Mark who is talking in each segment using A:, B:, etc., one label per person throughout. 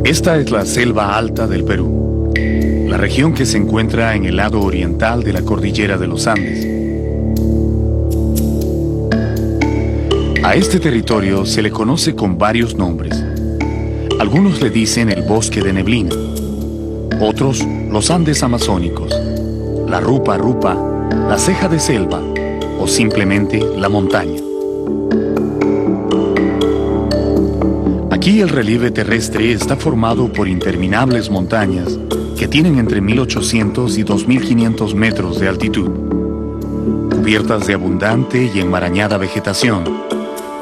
A: Esta es la selva alta del Perú, la región que se encuentra en el lado oriental de la cordillera de los Andes. A este territorio se le conoce con varios nombres. Algunos le dicen el bosque de neblina, otros los Andes amazónicos, la rupa rupa, la ceja de selva o simplemente la montaña. Aquí el relieve terrestre está formado por interminables montañas que tienen entre 1800 y 2500 metros de altitud, cubiertas de abundante y enmarañada vegetación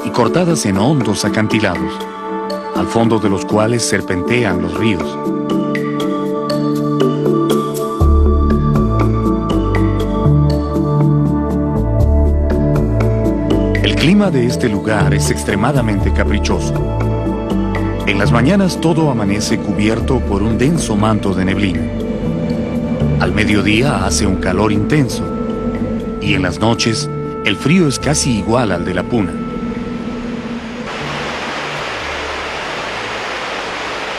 A: y cortadas en hondos acantilados, al fondo de los cuales serpentean los ríos. El clima de este lugar es extremadamente caprichoso. En las mañanas todo amanece cubierto por un denso manto de neblina. Al mediodía hace un calor intenso y en las noches el frío es casi igual al de la Puna.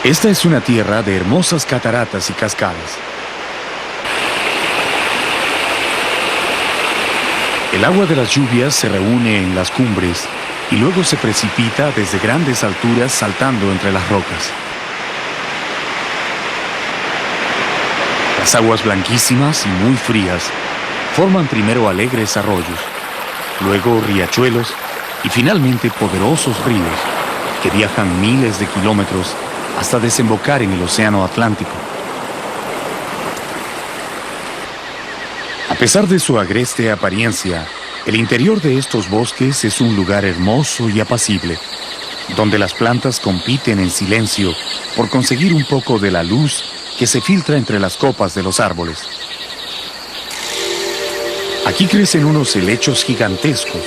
A: Esta es una tierra de hermosas cataratas y cascadas. El agua de las lluvias se reúne en las cumbres y luego se precipita desde grandes alturas saltando entre las rocas. Las aguas blanquísimas y muy frías forman primero alegres arroyos, luego riachuelos y finalmente poderosos ríos que viajan miles de kilómetros hasta desembocar en el Océano Atlántico. A pesar de su agreste apariencia, el interior de estos bosques es un lugar hermoso y apacible, donde las plantas compiten en silencio por conseguir un poco de la luz que se filtra entre las copas de los árboles. Aquí crecen unos helechos gigantescos,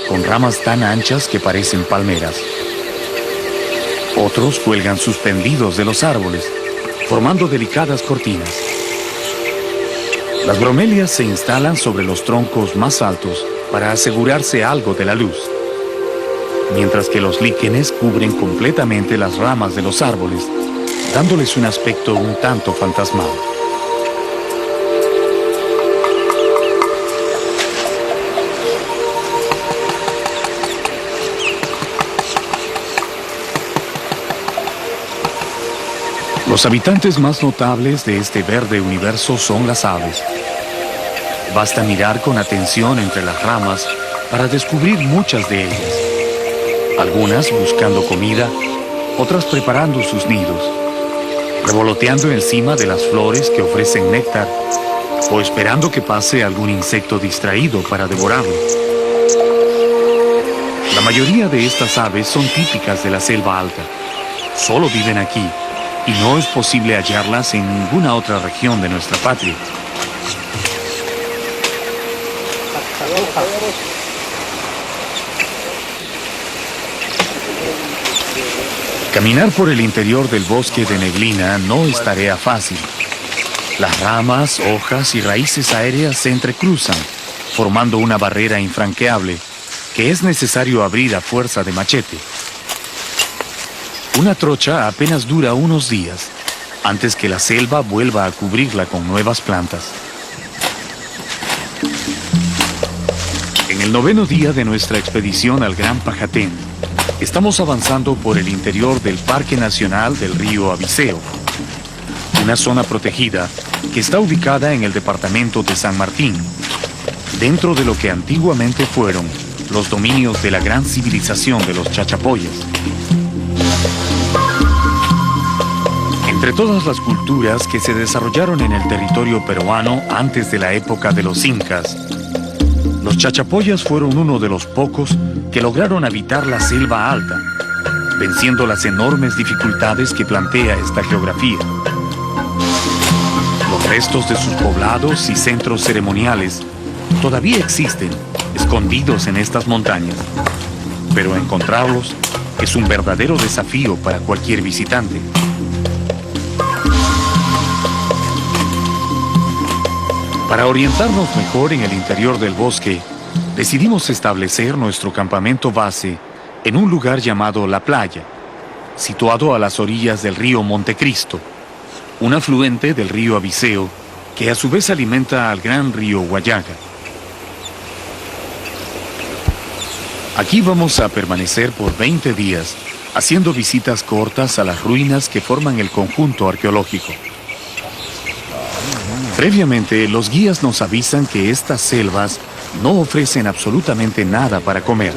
A: con ramas tan anchas que parecen palmeras. Otros cuelgan suspendidos de los árboles, formando delicadas cortinas. Las bromelias se instalan sobre los troncos más altos para asegurarse algo de la luz, mientras que los líquenes cubren completamente las ramas de los árboles, dándoles un aspecto un tanto fantasmal. Los habitantes más notables de este verde universo son las aves. Basta mirar con atención entre las ramas para descubrir muchas de ellas. Algunas buscando comida, otras preparando sus nidos, revoloteando encima de las flores que ofrecen néctar o esperando que pase algún insecto distraído para devorarlo. La mayoría de estas aves son típicas de la selva alta. Solo viven aquí y no es posible hallarlas en ninguna otra región de nuestra patria. Caminar por el interior del bosque de neblina no es tarea fácil. Las ramas, hojas y raíces aéreas se entrecruzan, formando una barrera infranqueable que es necesario abrir a fuerza de machete. Una trocha apenas dura unos días, antes que la selva vuelva a cubrirla con nuevas plantas. En el 9º día de nuestra expedición al Gran Pajatén, estamos avanzando por el interior del Parque Nacional del Río Abiseo, una zona protegida que está ubicada en el departamento de San Martín, dentro de lo que antiguamente fueron los dominios de la gran civilización de los Chachapoyas. Entre todas las culturas que se desarrollaron en el territorio peruano antes de la época de los incas, los Chachapoyas fueron uno de los pocos que lograron habitar la selva alta, venciendo las enormes dificultades que plantea esta geografía. Los restos de sus poblados y centros ceremoniales todavía existen, escondidos en estas montañas, pero encontrarlos es un verdadero desafío para cualquier visitante. Para orientarnos mejor en el interior del bosque, decidimos establecer nuestro campamento base en un lugar llamado La Playa, situado a las orillas del río Montecristo, un afluente del río Abiseo, que a su vez alimenta al gran río Huallaga. Aquí vamos a permanecer por 20 días, haciendo visitas cortas a las ruinas que forman el conjunto arqueológico. Previamente, los guías nos avisan que estas selvas no ofrecen absolutamente nada para comer.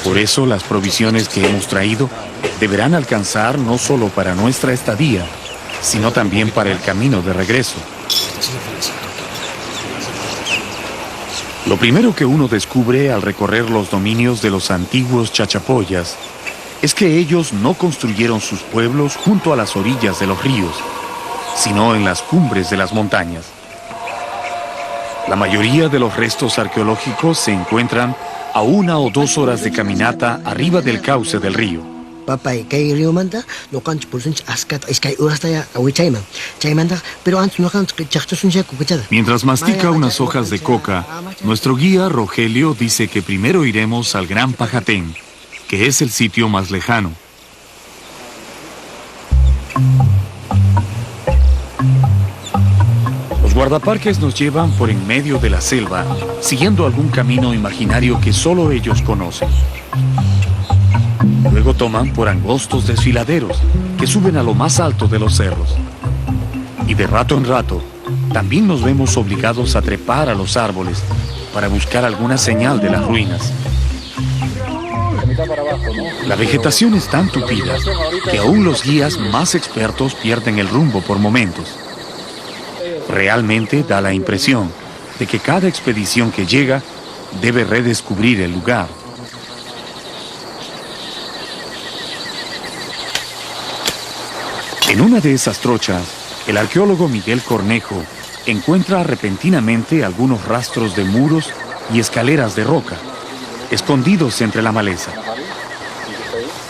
A: Por eso, las provisiones que hemos traído deberán alcanzar no solo para nuestra estadía, sino también para el camino de regreso. Lo primero que uno descubre al recorrer los dominios de los antiguos chachapoyas es que ellos no construyeron sus pueblos junto a las orillas de los ríos, sino en las cumbres de las montañas. La mayoría de los restos arqueológicos se encuentran a 1 o 2 horas de caminata arriba del cauce del río. Mientras mastica unas hojas de coca, nuestro guía Rogelio dice que primero iremos al Gran Pajatén, que es el sitio más lejano. Los guardaparques nos llevan por en medio de la selva, siguiendo algún camino imaginario que solo ellos conocen. Luego toman por angostos desfiladeros que suben a lo más alto de los cerros. Y de rato en rato, también nos vemos obligados a trepar a los árboles para buscar alguna señal de las ruinas. La vegetación es tan tupida que aún los guías más expertos pierden el rumbo por momentos. Realmente da la impresión de que cada expedición que llega debe redescubrir el lugar. En una de esas trochas, el arqueólogo Miguel Cornejo encuentra repentinamente algunos rastros de muros y escaleras de roca, escondidos entre la maleza.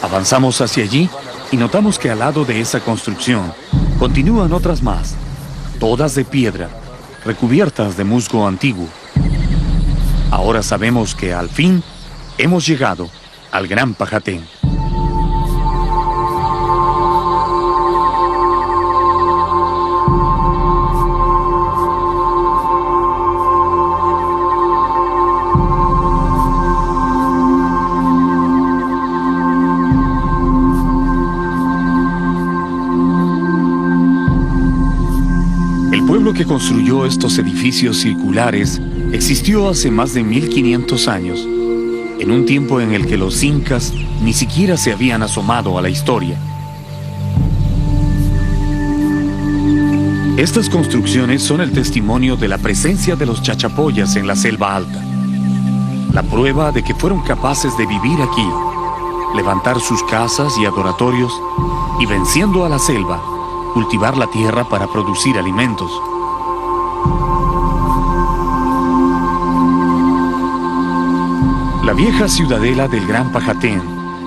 A: Avanzamos hacia allí y notamos que al lado de esa construcción continúan otras más, todas de piedra, recubiertas de musgo antiguo. Ahora sabemos que al fin hemos llegado al Gran Pajatén. El pueblo que construyó estos edificios circulares existió hace más de 1500 años, en un tiempo en el que los incas ni siquiera se habían asomado a la historia. Estas construcciones son el testimonio de la presencia de los chachapoyas en la selva alta, la prueba de que fueron capaces de vivir aquí, levantar sus casas y adoratorios y, venciendo a la selva, cultivar la tierra para producir alimentos. La vieja ciudadela del Gran Pajatén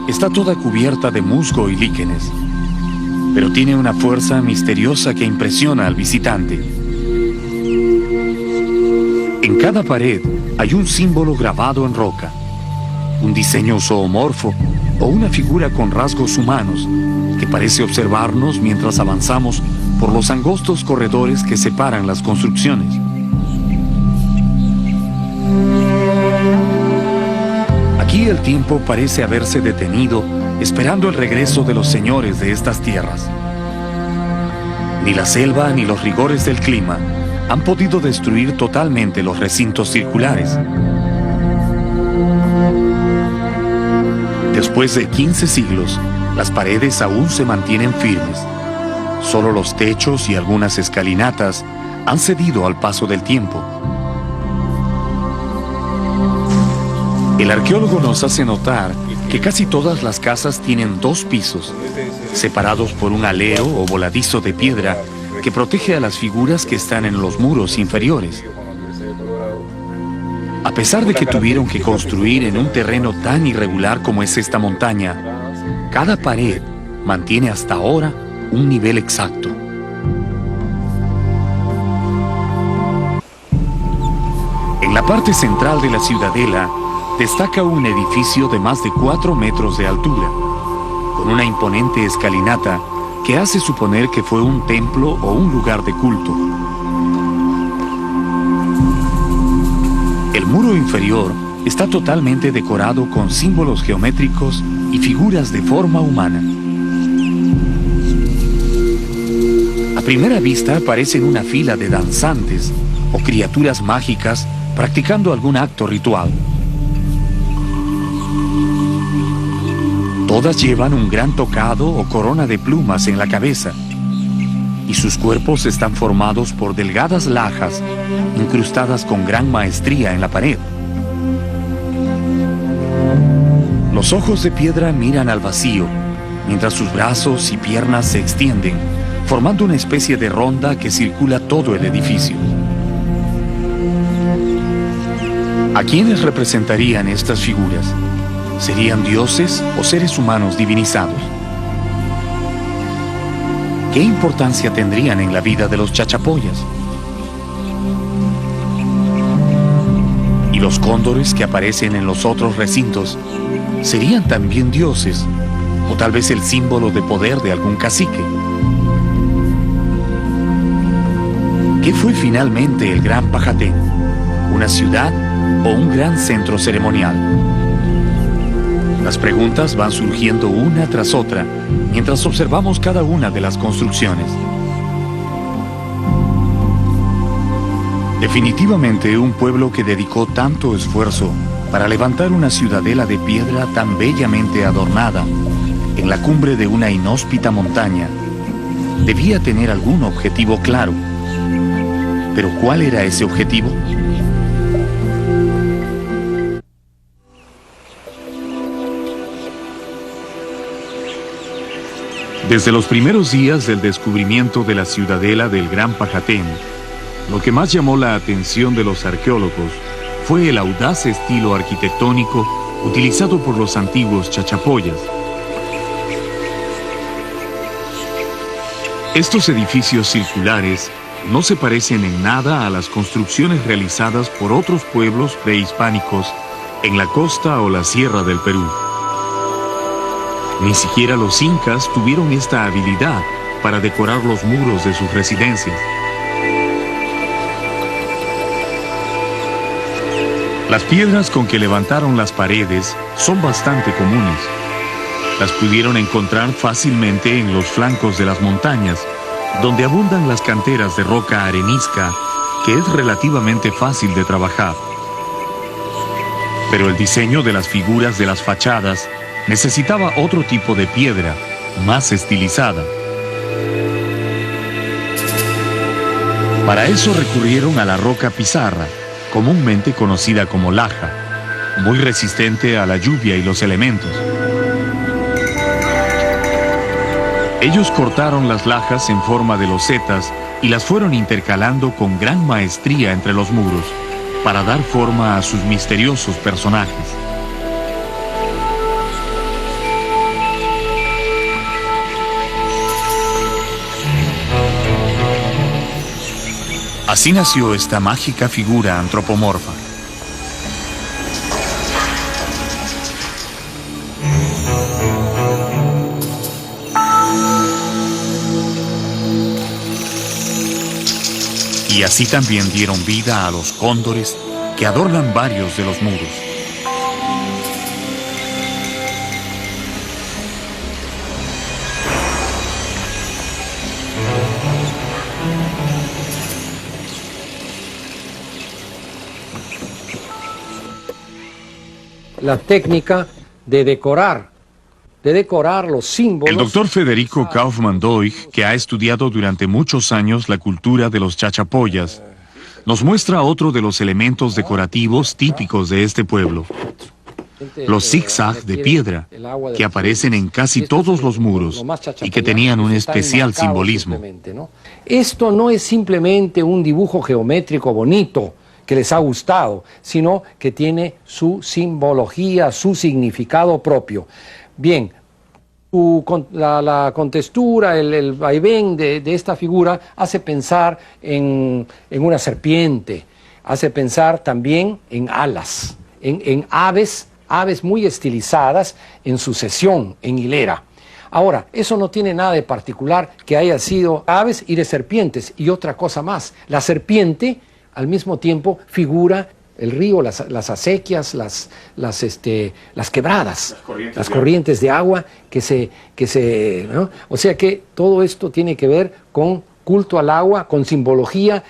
A: está toda cubierta de musgo y líquenes, pero tiene una fuerza misteriosa que impresiona al visitante. En cada pared hay un símbolo grabado en roca, un diseño zoomorfo o una figura con rasgos humanos que parece observarnos mientras avanzamos por los angostos corredores que separan las construcciones. Aquí el tiempo parece haberse detenido esperando el regreso de los señores de estas tierras. Ni la selva ni los rigores del clima han podido destruir totalmente los recintos circulares. Después de 15 siglos, las paredes aún se mantienen firmes. Solo los techos y algunas escalinatas han cedido al paso del tiempo. El arqueólogo nos hace notar que casi todas las casas tienen 2 pisos, separados por un alero o voladizo de piedra que protege a las figuras que están en los muros inferiores. A pesar de que tuvieron que construir en un terreno tan irregular como es esta montaña, cada pared mantiene hasta ahora un nivel exacto. En la parte central de la ciudadela destaca un edificio de más de 4 metros de altura. con una imponente escalinata que hace suponer que fue un templo o un lugar de culto. El muro inferior está totalmente decorado con símbolos geométricos y figuras de forma humana. A primera vista parecen una fila de danzantes o criaturas mágicas practicando algún acto ritual. Todas llevan un gran tocado o corona de plumas en la cabeza, y sus cuerpos están formados por delgadas lajas incrustadas con gran maestría en la pared. Los ojos de piedra miran al vacío, mientras sus brazos y piernas se extienden, formando una especie de ronda que circula todo el edificio. ¿A quiénes representarían estas figuras? ¿Serían dioses o seres humanos divinizados? ¿Qué importancia tendrían en la vida de los chachapoyas? ¿Y los cóndores que aparecen en los otros recintos serían también dioses o tal vez el símbolo de poder de algún cacique? ¿Qué fue finalmente el Gran Pajatén? ¿Una ciudad o un gran centro ceremonial? Las preguntas van surgiendo una tras otra mientras observamos cada una de las construcciones. Definitivamente un pueblo que dedicó tanto esfuerzo para levantar una ciudadela de piedra tan bellamente adornada en la cumbre de una inhóspita montaña debía tener algún objetivo claro. ¿Pero cuál era ese objetivo? Desde los primeros días del descubrimiento de la ciudadela del Gran Pajatén, lo que más llamó la atención de los arqueólogos fue el audaz estilo arquitectónico utilizado por los antiguos chachapoyas. Estos edificios circulares no se parecen en nada a las construcciones realizadas por otros pueblos prehispánicos en la costa o la sierra del Perú. Ni siquiera los incas tuvieron esta habilidad para decorar los muros de sus residencias. Las piedras con que levantaron las paredes son bastante comunes. Las pudieron encontrar fácilmente en los flancos de las montañas, donde abundan las canteras de roca arenisca, que es relativamente fácil de trabajar. Pero el diseño de las figuras de las fachadas necesitaba otro tipo de piedra, más estilizada. Para eso recurrieron a la roca pizarra, comúnmente conocida como laja, muy resistente a la lluvia y los elementos. Ellos cortaron las lajas en forma de losetas y las fueron intercalando con gran maestría entre los muros, para dar forma a sus misteriosos personajes. Así nació esta mágica figura antropomorfa. Y así también dieron vida a los cóndores que adornan varios de los muros.
B: La técnica de decorar los símbolos.
A: El doctor Federico Kaufmann-Doig, que ha estudiado durante muchos años la cultura de los chachapoyas, nos muestra otro de los elementos decorativos típicos de este pueblo: los zigzag de piedra, que aparecen en casi todos los muros y que tenían un especial simbolismo.
B: Esto no es simplemente un dibujo geométrico bonito que les ha gustado, sino que tiene su simbología, su significado propio. Bien, la contextura, el vaivén de esta figura hace pensar en una serpiente, hace pensar también en alas, en aves muy estilizadas en sucesión, en hilera. Ahora, eso no tiene nada de particular que haya sido aves y de serpientes. Y otra cosa más, la serpiente al mismo tiempo figura el río, las acequias, las quebradas, las corrientes de agua ¿no? O sea que todo esto tiene que ver con culto al agua, con simbología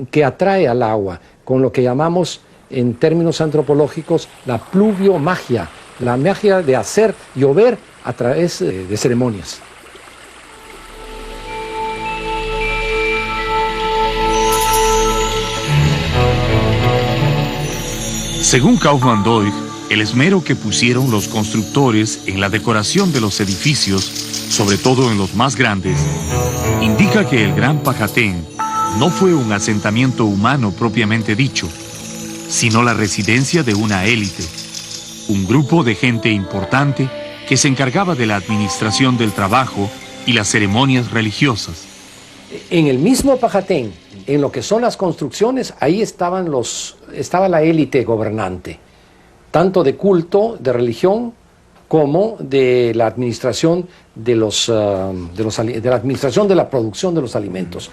B: que atrae al agua, con lo que llamamos en términos antropológicos la pluviomagia, la magia de hacer llover a través de ceremonias.
A: Según Kaufmann-Doig, el esmero que pusieron los constructores en la decoración de los edificios, sobre todo en los más grandes, indica que el Gran Pajatén no fue un asentamiento humano propiamente dicho, sino la residencia de una élite, un grupo de gente importante que se encargaba de la administración del trabajo y las ceremonias religiosas.
B: En el mismo Pajatén, en lo que son las construcciones, ahí estaba la élite gobernante, tanto de culto, de religión, como de la administración de la administración de la producción de los alimentos.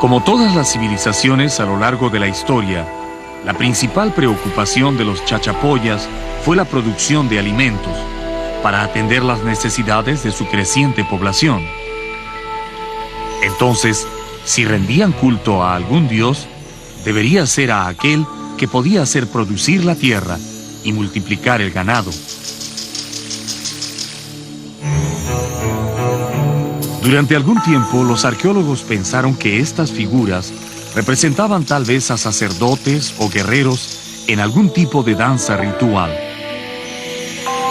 A: Como todas las civilizaciones a lo largo de la historia, la principal preocupación de los chachapoyas fue la producción de alimentos para atender las necesidades de su creciente población. Entonces, si rendían culto a algún dios, debería ser a aquel que podía hacer producir la tierra y multiplicar el ganado. Durante algún tiempo, los arqueólogos pensaron que estas figuras representaban tal vez a sacerdotes o guerreros en algún tipo de danza ritual.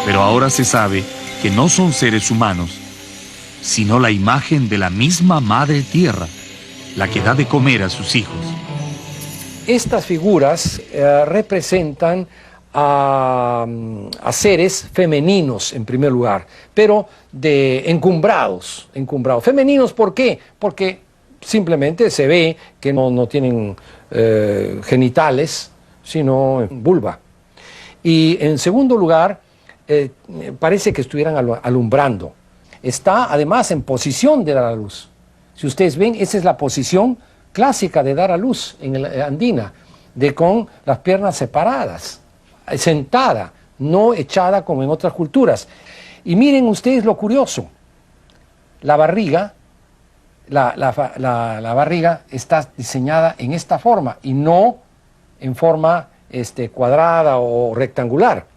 A: Pero ahora se sabe que no son seres humanos, sino la imagen de la misma Madre Tierra, la que da de comer a sus hijos.
B: Estas figuras representan a seres femeninos en primer lugar, pero encumbrados. Femeninos, ¿por qué? Porque simplemente se ve que no tienen genitales, sino vulva. Y en segundo lugar, parece que estuvieran alumbrando. Está además en posición de dar a luz. Si ustedes ven, esa es la posición clásica de dar a luz en la andina, con las piernas separadas, sentada, no echada como en otras culturas. Y miren ustedes lo curioso, la barriga, la barriga está diseñada en esta forma y no en forma cuadrada o rectangular.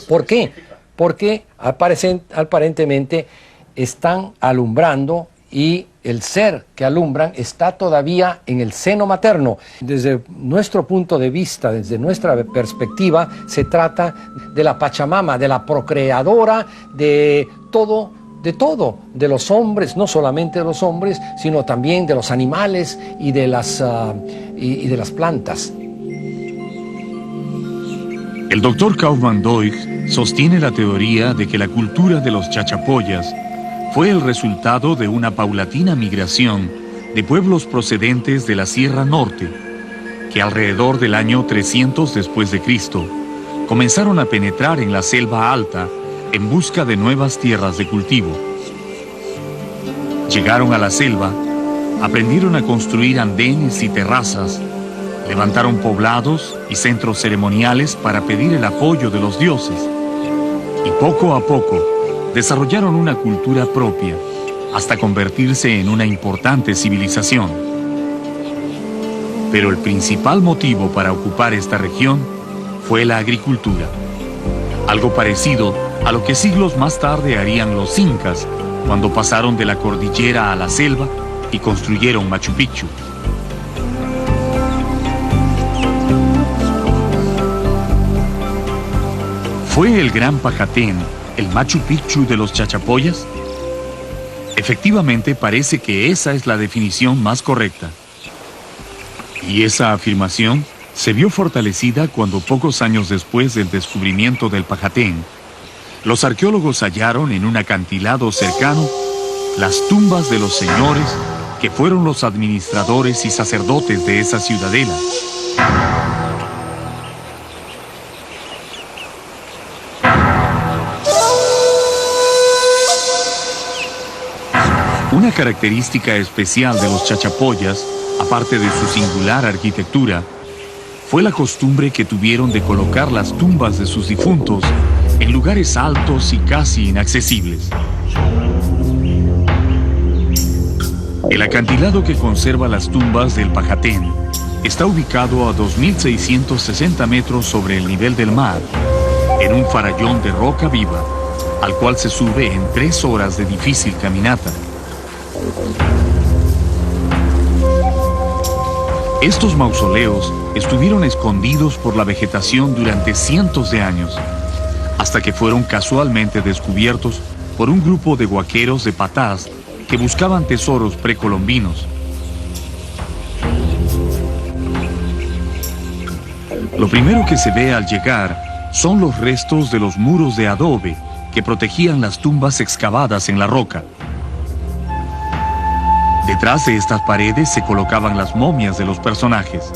B: ¿Por qué? Porque aparentemente están alumbrando y el ser que alumbran está todavía en el seno materno. Desde nuestro punto de vista, desde nuestra perspectiva, se trata de la Pachamama, de la procreadora, de todo, de los hombres, no solamente de los hombres, sino también de los animales y de las plantas.
A: El doctor Kaufmann-Doig sostiene la teoría de que la cultura de los chachapoyas fue el resultado de una paulatina migración de pueblos procedentes de la Sierra Norte, que alrededor del año 300 después de Cristo comenzaron a penetrar en la selva alta en busca de nuevas tierras de cultivo. Llegaron a la selva, aprendieron a construir andenes y terrazas, levantaron poblados y centros ceremoniales para pedir el apoyo de los dioses, y poco a poco desarrollaron una cultura propia hasta convertirse en una importante civilización. Pero el principal motivo para ocupar esta región fue la agricultura, algo parecido a lo que siglos más tarde harían los incas cuando pasaron de la cordillera a la selva y construyeron Machu Picchu. ¿Fue el Gran Pajatén el Machu Picchu de los chachapoyas? Efectivamente, parece que esa es la definición más correcta. Y esa afirmación se vio fortalecida cuando pocos años después del descubrimiento del Pajatén, los arqueólogos hallaron en un acantilado cercano las tumbas de los señores que fueron los administradores y sacerdotes de esa ciudadela. Una característica especial de los chachapoyas, aparte de su singular arquitectura, fue la costumbre que tuvieron de colocar las tumbas de sus difuntos en lugares altos y casi inaccesibles. El acantilado que conserva las tumbas del Pajatén está ubicado a 2.660 metros sobre el nivel del mar, en un farallón de roca viva, al cual se sube en 3 horas de difícil caminata. Estos mausoleos estuvieron escondidos por la vegetación durante cientos de años, hasta que fueron casualmente descubiertos por un grupo de huaqueros de Patás que buscaban tesoros precolombinos. Lo primero que se ve al llegar son los restos de los muros de adobe que protegían las tumbas excavadas en la roca. Detrás de estas paredes se colocaban las momias de los personajes.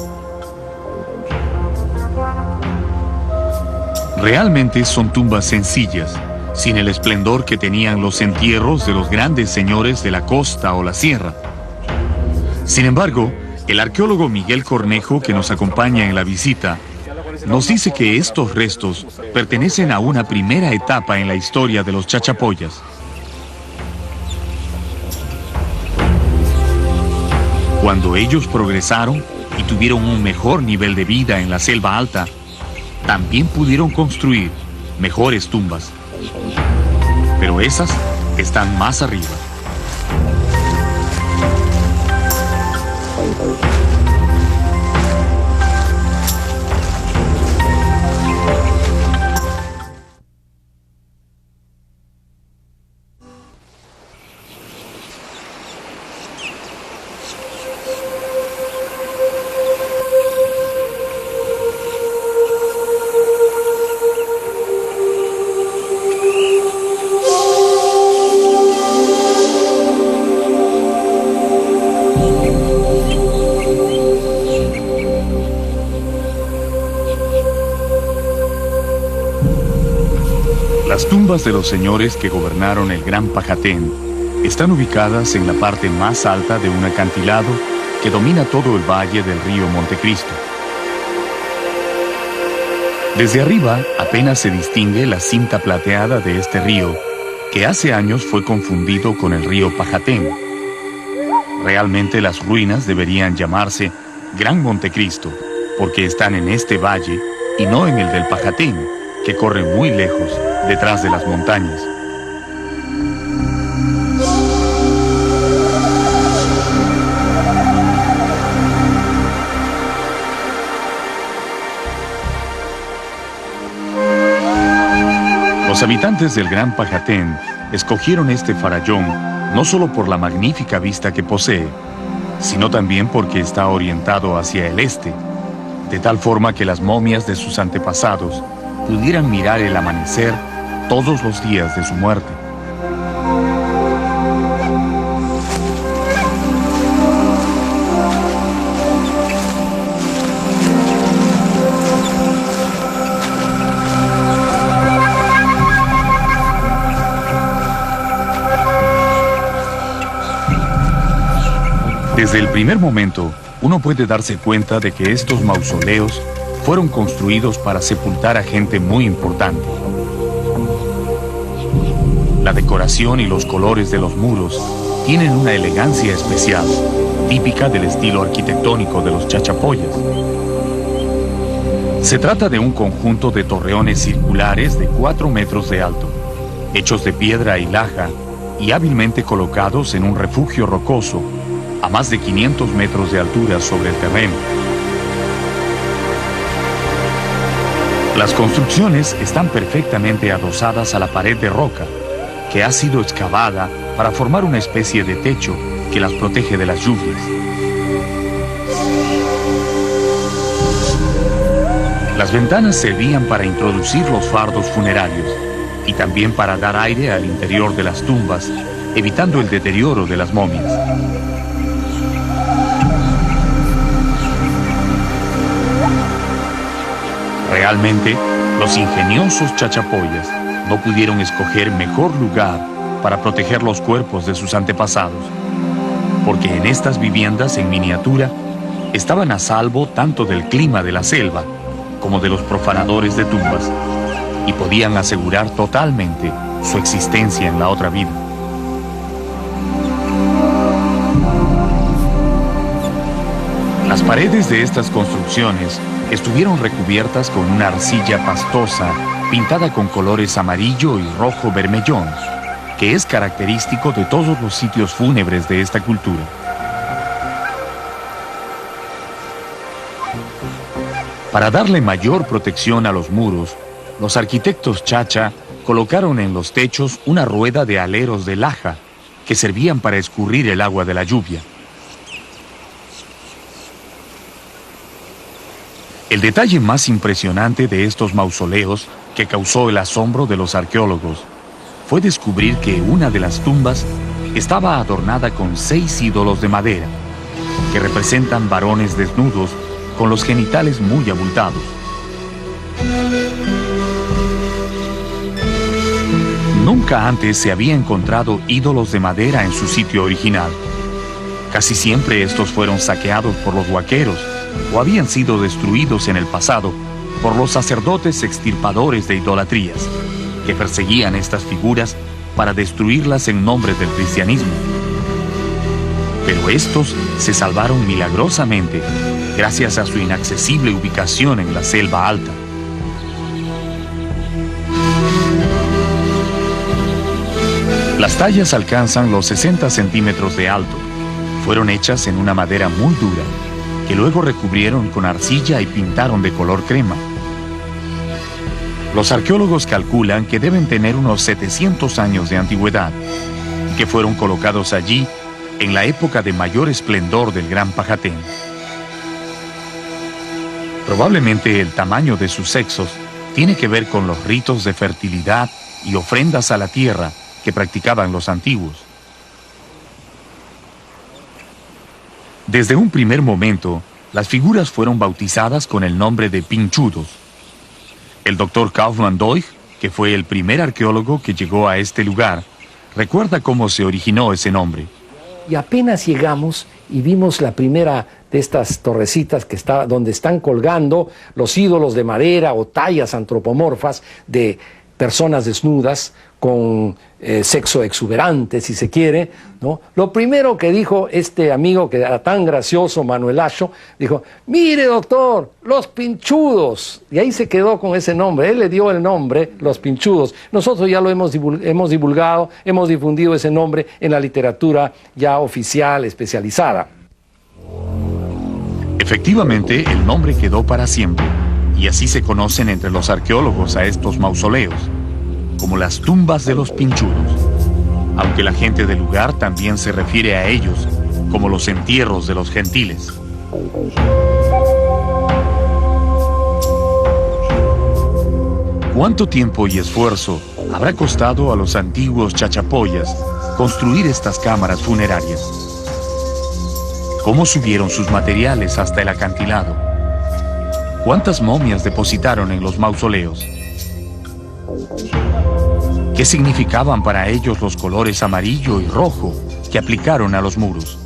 A: Realmente son tumbas sencillas, sin el esplendor que tenían los entierros de los grandes señores de la costa o la sierra. Sin embargo, el arqueólogo Miguel Cornejo, que nos acompaña en la visita, nos dice que estos restos pertenecen a una primera etapa en la historia de los chachapoyas. Cuando ellos progresaron y tuvieron un mejor nivel de vida en la selva alta, también pudieron construir mejores tumbas. Pero esas están más arriba. Las tumbas de los señores que gobernaron el Gran Pajatén están ubicadas en la parte más alta de un acantilado que domina todo el valle del río Montecristo. Desde arriba apenas se distingue la cinta plateada de este río, que hace años fue confundido con el río Pajatén. Realmente las ruinas deberían llamarse Gran Montecristo, porque están en este valle y no en el del Pajatén, que corre muy lejos, detrás de las montañas. Los habitantes del Gran Pajatén escogieron este farallón no solo por la magnífica vista que posee, sino también porque está orientado hacia el este, de tal forma que las momias de sus antepasados pudieran mirar el amanecer todos los días de su muerte. Desde el primer momento, uno puede darse cuenta de que estos mausoleos fueron construidos para sepultar a gente muy importante. La decoración y los colores de los muros tienen una elegancia especial, típica del estilo arquitectónico de los chachapoyas. Se trata de un conjunto de torreones circulares de 4 metros de alto, hechos de piedra y laja y hábilmente colocados en un refugio rocoso a más de 500 metros de altura sobre el terreno. Las construcciones están perfectamente adosadas a la pared de roca, que ha sido excavada para formar una especie de techo que las protege de las lluvias. Las ventanas servían para introducir los fardos funerarios y también para dar aire al interior de las tumbas, evitando el deterioro de las momias. Realmente, los ingeniosos chachapoyas no pudieron escoger mejor lugar para proteger los cuerpos de sus antepasados, porque en estas viviendas en miniatura estaban a salvo tanto del clima de la selva como de los profanadores de tumbas, y podían asegurar totalmente su existencia en la otra vida. Las paredes de estas construcciones estuvieron recubiertas con una arcilla pastosa pintada con colores amarillo y rojo bermellón, que es característico de todos los sitios fúnebres de esta cultura. Para darle mayor protección a los muros, los arquitectos Chacha colocaron en los techos una rueda de aleros de laja que servían para escurrir el agua de la lluvia. El detalle más impresionante de estos mausoleos, que causó el asombro de los arqueólogos, fue descubrir que una de las tumbas estaba adornada con 6 ídolos de madera, que representan varones desnudos con los genitales muy abultados. Nunca antes se había encontrado ídolos de madera en su sitio original. Casi siempre estos fueron saqueados por los huaqueros o habían sido destruidos en el pasado por los sacerdotes extirpadores de idolatrías, que perseguían estas figuras para destruirlas en nombre del cristianismo. Pero estos se salvaron milagrosamente gracias a su inaccesible ubicación en la selva alta. Las tallas alcanzan los 60 centímetros de alto. Fueron hechas en una madera muy dura, que luego recubrieron con arcilla y pintaron de color crema. Los arqueólogos calculan que deben tener unos 700 años de antigüedad y que fueron colocados allí en la época de mayor esplendor del Gran Pajatén. Probablemente el tamaño de sus sexos tiene que ver con los ritos de fertilidad y ofrendas a la tierra que practicaban los antiguos. Desde un primer momento, las figuras fueron bautizadas con el nombre de pinchudos. El doctor Kaufmann Doig, que fue el primer arqueólogo que llegó a este lugar, recuerda cómo se originó ese nombre.
B: Y apenas llegamos y vimos la primera de estas torrecitas que está, donde están colgando los ídolos de madera o tallas antropomorfas de personas desnudas con sexo exuberante, si se quiere, ¿no? Lo primero que dijo este amigo, que era tan gracioso, Manuel Asho, dijo: mire doctor, los pinchudos. Y ahí se quedó con ese nombre, él le dio el nombre, los pinchudos. Nosotros ya lo hemos divulgado, hemos difundido ese nombre en la literatura ya oficial, especializada.
A: Efectivamente, el nombre quedó para siempre, y así se conocen entre los arqueólogos a estos mausoleos, como las tumbas de los pinchudos, aunque la gente del lugar también se refiere a ellos como los entierros de los gentiles. ¿Cuánto tiempo y esfuerzo habrá costado a los antiguos chachapoyas construir estas cámaras funerarias? ¿Cómo subieron sus materiales hasta el acantilado? ¿Cuántas momias depositaron en los mausoleos? ¿Qué significaban para ellos los colores amarillo y rojo que aplicaron a los muros?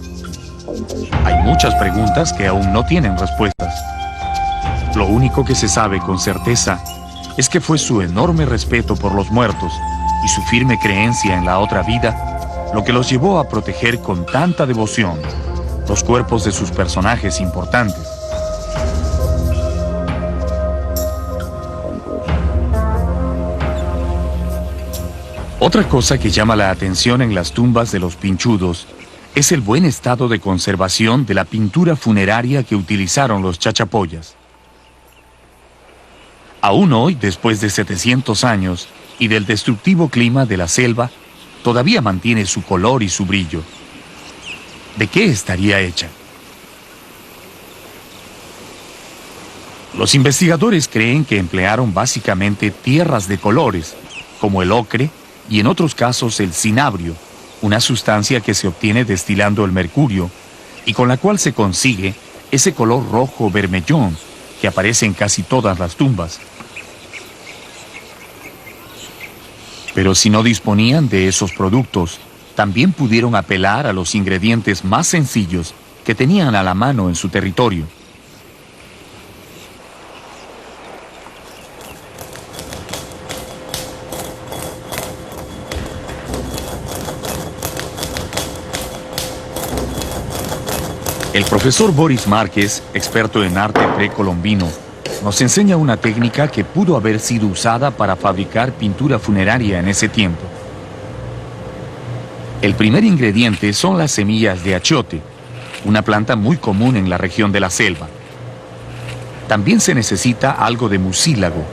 A: Hay muchas preguntas que aún no tienen respuestas. Lo único que se sabe con certeza es que fue su enorme respeto por los muertos y su firme creencia en la otra vida lo que los llevó a proteger con tanta devoción los cuerpos de sus personajes importantes. Otra cosa que llama la atención en las tumbas de los pinchudos es el buen estado de conservación de la pintura funeraria que utilizaron los chachapoyas. Aún hoy, después de 700 años y del destructivo clima de la selva, todavía mantiene su color y su brillo. ¿De qué estaría hecha? Los investigadores creen que emplearon básicamente tierras de colores, como el ocre, y en otros casos el cinabrio, una sustancia que se obtiene destilando el mercurio y con la cual se consigue ese color rojo bermellón que aparece en casi todas las tumbas. Pero si no disponían de esos productos, también pudieron apelar a los ingredientes más sencillos que tenían a la mano en su territorio. El profesor Boris Márquez, experto en arte precolombino, nos enseña una técnica que pudo haber sido usada para fabricar pintura funeraria en ese tiempo. El primer ingrediente son las semillas de achiote, una planta muy común en la región de la selva. También se necesita algo de mucílago,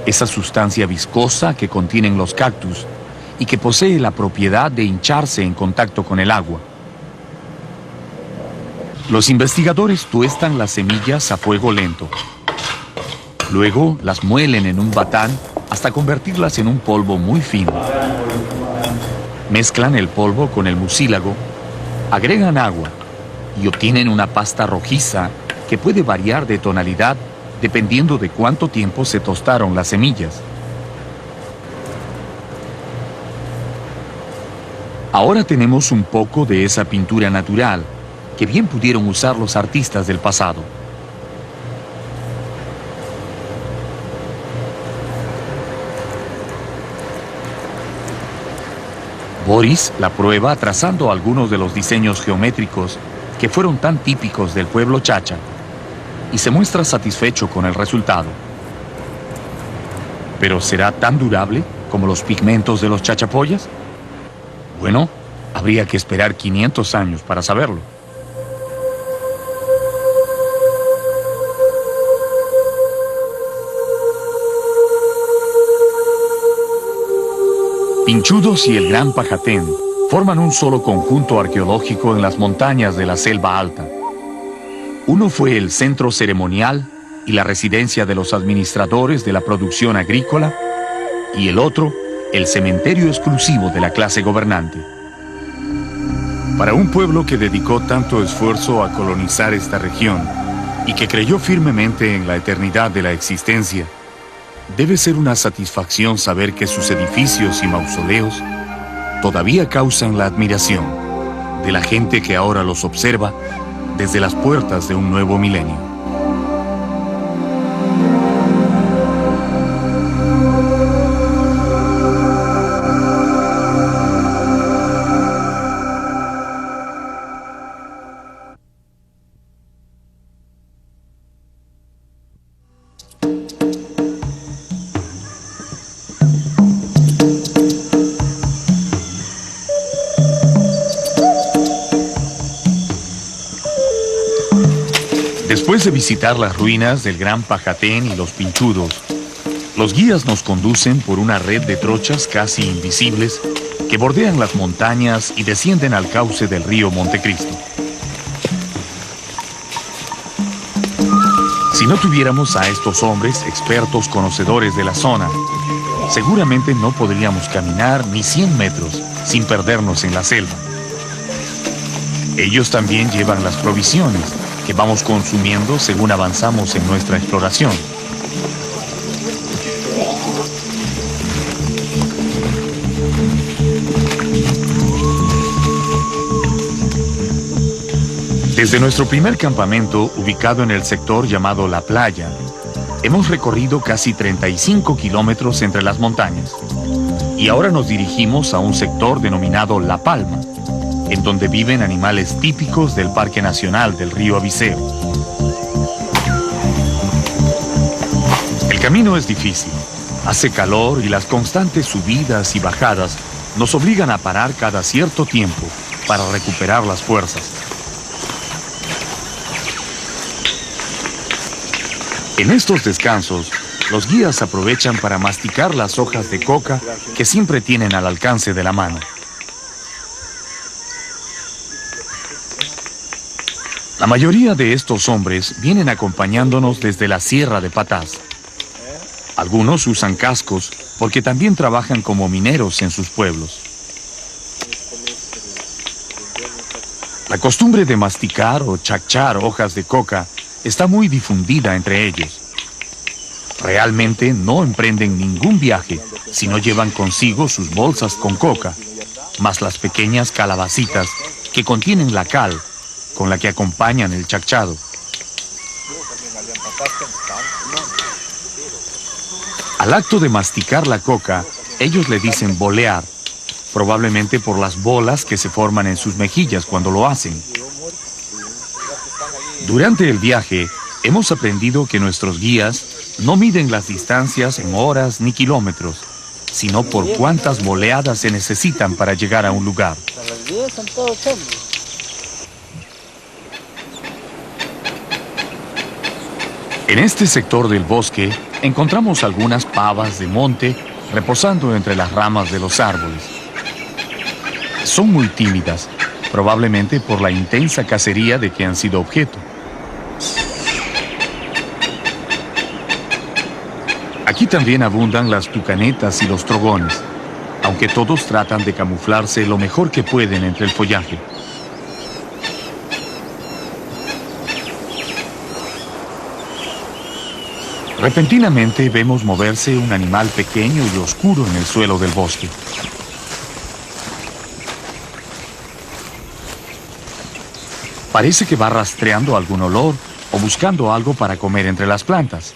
A: esa sustancia viscosa que contienen los cactus y que posee la propiedad de hincharse en contacto con el agua. Los investigadores tuestan las semillas a fuego lento. Luego las muelen en un batán hasta convertirlas en un polvo muy fino. Mezclan el polvo con el mucílago, agregan agua y obtienen una pasta rojiza que puede variar de tonalidad dependiendo de cuánto tiempo se tostaron las semillas. Ahora tenemos un poco de esa pintura natural que bien pudieron usar los artistas del pasado. Boris la prueba trazando algunos de los diseños geométricos que fueron tan típicos del pueblo chacha y se muestra satisfecho con el resultado. ¿Pero será tan durable como los pigmentos de los chachapoyas? Bueno, habría que esperar 500 años para saberlo. Pinchudos y el Gran Pajatén forman un solo conjunto arqueológico en las montañas de la Selva Alta. Uno fue el centro ceremonial y la residencia de los administradores de la producción agrícola, y el otro, el cementerio exclusivo de la clase gobernante. Para un pueblo que dedicó tanto esfuerzo a colonizar esta región y que creyó firmemente en la eternidad de la existencia, debe ser una satisfacción saber que sus edificios y mausoleos todavía causan la admiración de la gente que ahora los observa desde las puertas de un nuevo milenio. Después de visitar las ruinas del Gran Pajatén y los Pinchudos, los guías nos conducen por una red de trochas casi invisibles que bordean las montañas y descienden al cauce del río Montecristo. Si no tuviéramos a estos hombres, expertos conocedores de la zona, seguramente no podríamos caminar ni 100 metros sin perdernos en la selva. Ellos también llevan las provisiones que vamos consumiendo según avanzamos en nuestra exploración. Desde nuestro primer campamento, ubicado en el sector llamado La Playa, hemos recorrido casi 35 kilómetros entre las montañas y ahora nos dirigimos a un sector denominado La Palma, en donde viven animales típicos del Parque Nacional del Río Abiseo. El camino es difícil, hace calor y las constantes subidas y bajadas nos obligan a parar cada cierto tiempo para recuperar las fuerzas. En estos descansos, los guías aprovechan para masticar las hojas de coca que siempre tienen al alcance de la mano. La mayoría de estos hombres vienen acompañándonos desde la Sierra de Patás. Algunos usan cascos porque también trabajan como mineros en sus pueblos. La costumbre de masticar o chachar hojas de coca está muy difundida entre ellos. Realmente no emprenden ningún viaje si no llevan consigo sus bolsas con coca, más las pequeñas calabacitas que contienen la cal con la que acompañan el chacchado. Al acto de masticar la coca, ellos le dicen bolear, probablemente por las bolas que se forman en sus mejillas cuando lo hacen. Durante el viaje, hemos aprendido que nuestros guías no miden las distancias en horas ni kilómetros, sino por cuántas boleadas se necesitan para llegar a un lugar. En este sector del bosque encontramos algunas pavas de monte reposando entre las ramas de los árboles. Son muy tímidas, probablemente por la intensa cacería de que han sido objeto. Aquí también abundan las tucanetas y los trogones, aunque todos tratan de camuflarse lo mejor que pueden entre el follaje. Repentinamente vemos moverse un animal pequeño y oscuro en el suelo del bosque. Parece que va rastreando algún olor o buscando algo para comer entre las plantas.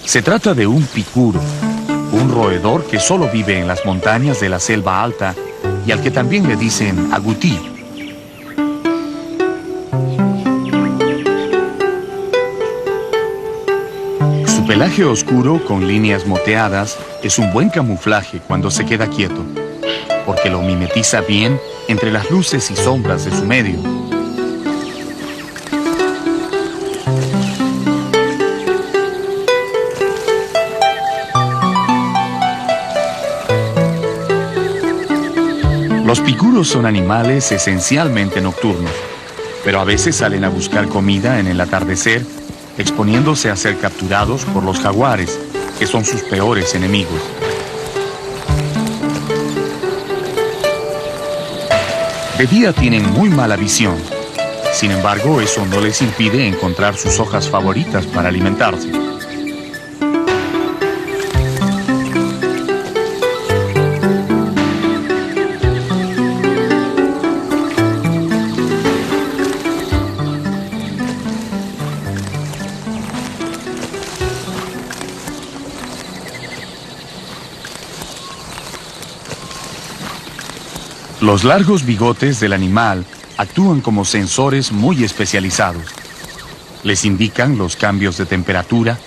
A: Se trata de un picuro, un roedor que solo vive en las montañas de la selva alta y al que también le dicen agutí. Su pelaje oscuro con líneas moteadas es un buen camuflaje cuando se queda quieto, porque lo mimetiza bien entre las luces y sombras de su medio. Los picuros son animales esencialmente nocturnos, pero a veces salen a buscar comida en el atardecer, exponiéndose a ser capturados por los jaguares, que son sus peores enemigos. De día tienen muy mala visión. Sin embargo, eso no les impide encontrar sus hojas favoritas para alimentarse. Los largos bigotes del animal actúan como sensores muy especializados. Les indican los cambios de temperatura,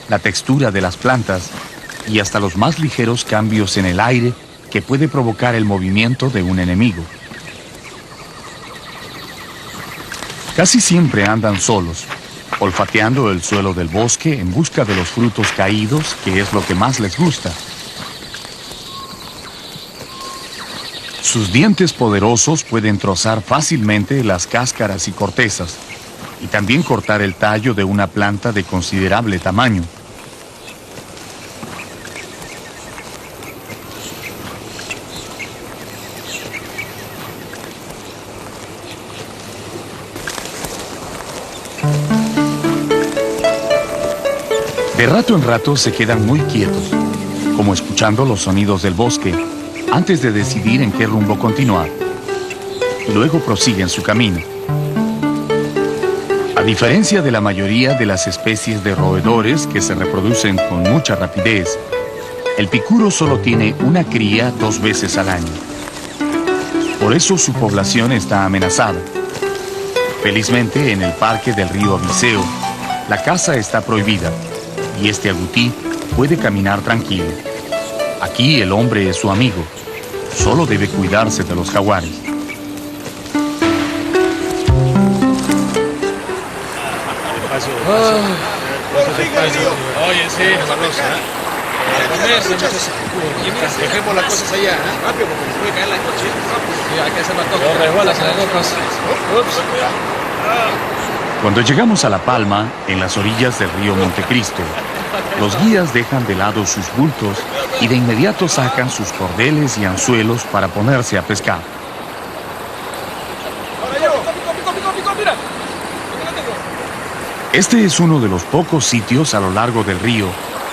A: la textura de las plantas y hasta los más ligeros cambios en el aire que puede provocar el movimiento de un enemigo. Casi siempre andan solos, olfateando el suelo del bosque en busca de los frutos caídos, que es lo que más les gusta. Sus dientes poderosos pueden trozar fácilmente las cáscaras y cortezas, y también cortar el tallo de una planta de considerable tamaño. De rato en rato se quedan muy quietos, como escuchando los sonidos del bosque, antes de decidir en qué rumbo continuar. Luego prosiguen su camino. A diferencia de la mayoría de las especies de roedores que se reproducen con mucha rapidez, el picuro solo tiene una cría 2 veces al año. Por eso su población está amenazada. Felizmente, en el parque del río Viseo, la caza está prohibida y este agutí puede caminar tranquilo. Aquí el hombre es su amigo. Solo debe cuidarse de los jaguares.
C: Oye, sí, dejemos las cosas allá, rápido, porque se puede caer la noche. Sí, hay que hacer la toca. Yo resbalas en las rocas.
A: Cuando llegamos a La Palma, en las orillas del río Montecristo, los guías dejan de lado sus bultos y de inmediato sacan sus cordeles y anzuelos para ponerse a pescar.
C: Ahora yo, pico, mira.
A: Este es uno de los pocos sitios a lo largo del río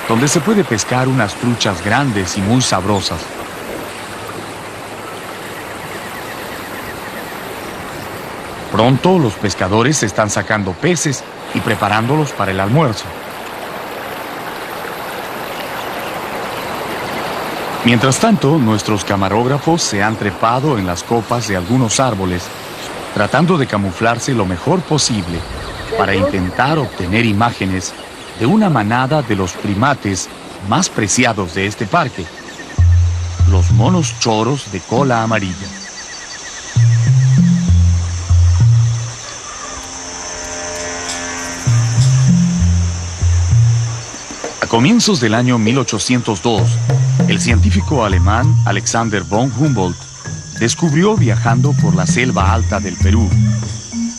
A: donde se puede pescar unas truchas grandes y muy sabrosas. Pronto los pescadores están sacando peces y preparándolos para el almuerzo. Mientras tanto, nuestros camarógrafos se han trepado en las copas de algunos árboles, tratando de camuflarse lo mejor posible para intentar obtener imágenes de una manada de los primates más preciados de este parque, los monos choros de cola amarilla. A comienzos del año 1802, el científico alemán Alexander von Humboldt descubrió, viajando por la selva alta del Perú,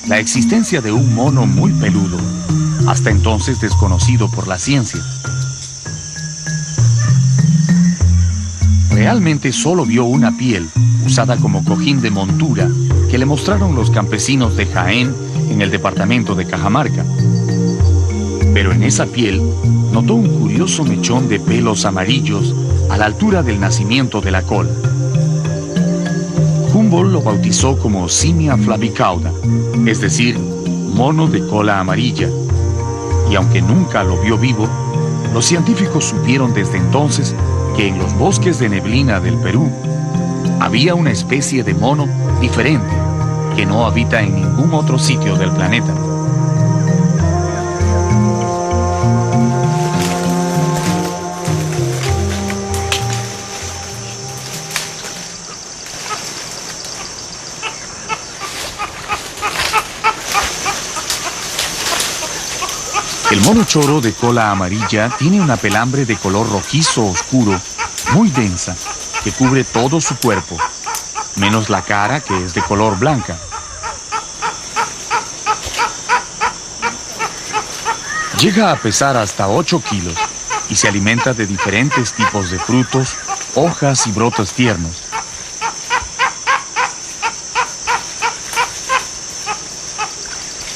A: la existencia de un mono muy peludo, hasta entonces desconocido por la ciencia. Realmente solo vio una piel, usada como cojín de montura, que le mostraron los campesinos de Jaén en el departamento de Cajamarca. Pero en esa piel notó un curioso mechón de pelos amarillos a la altura del nacimiento de la cola. Humboldt lo bautizó como Simia flavicauda, es decir, mono de cola amarilla. Y aunque nunca lo vio vivo, los científicos supieron desde entonces que en los bosques de neblina del Perú había una especie de mono diferente que no habita en ningún otro sitio del planeta. El mono choro de cola amarilla tiene una pelambre de color rojizo oscuro, muy densa, que cubre todo su cuerpo, menos la cara, que es de color blanca. Llega a pesar hasta 8 kilos y se alimenta de diferentes tipos de frutos, hojas y brotes tiernos.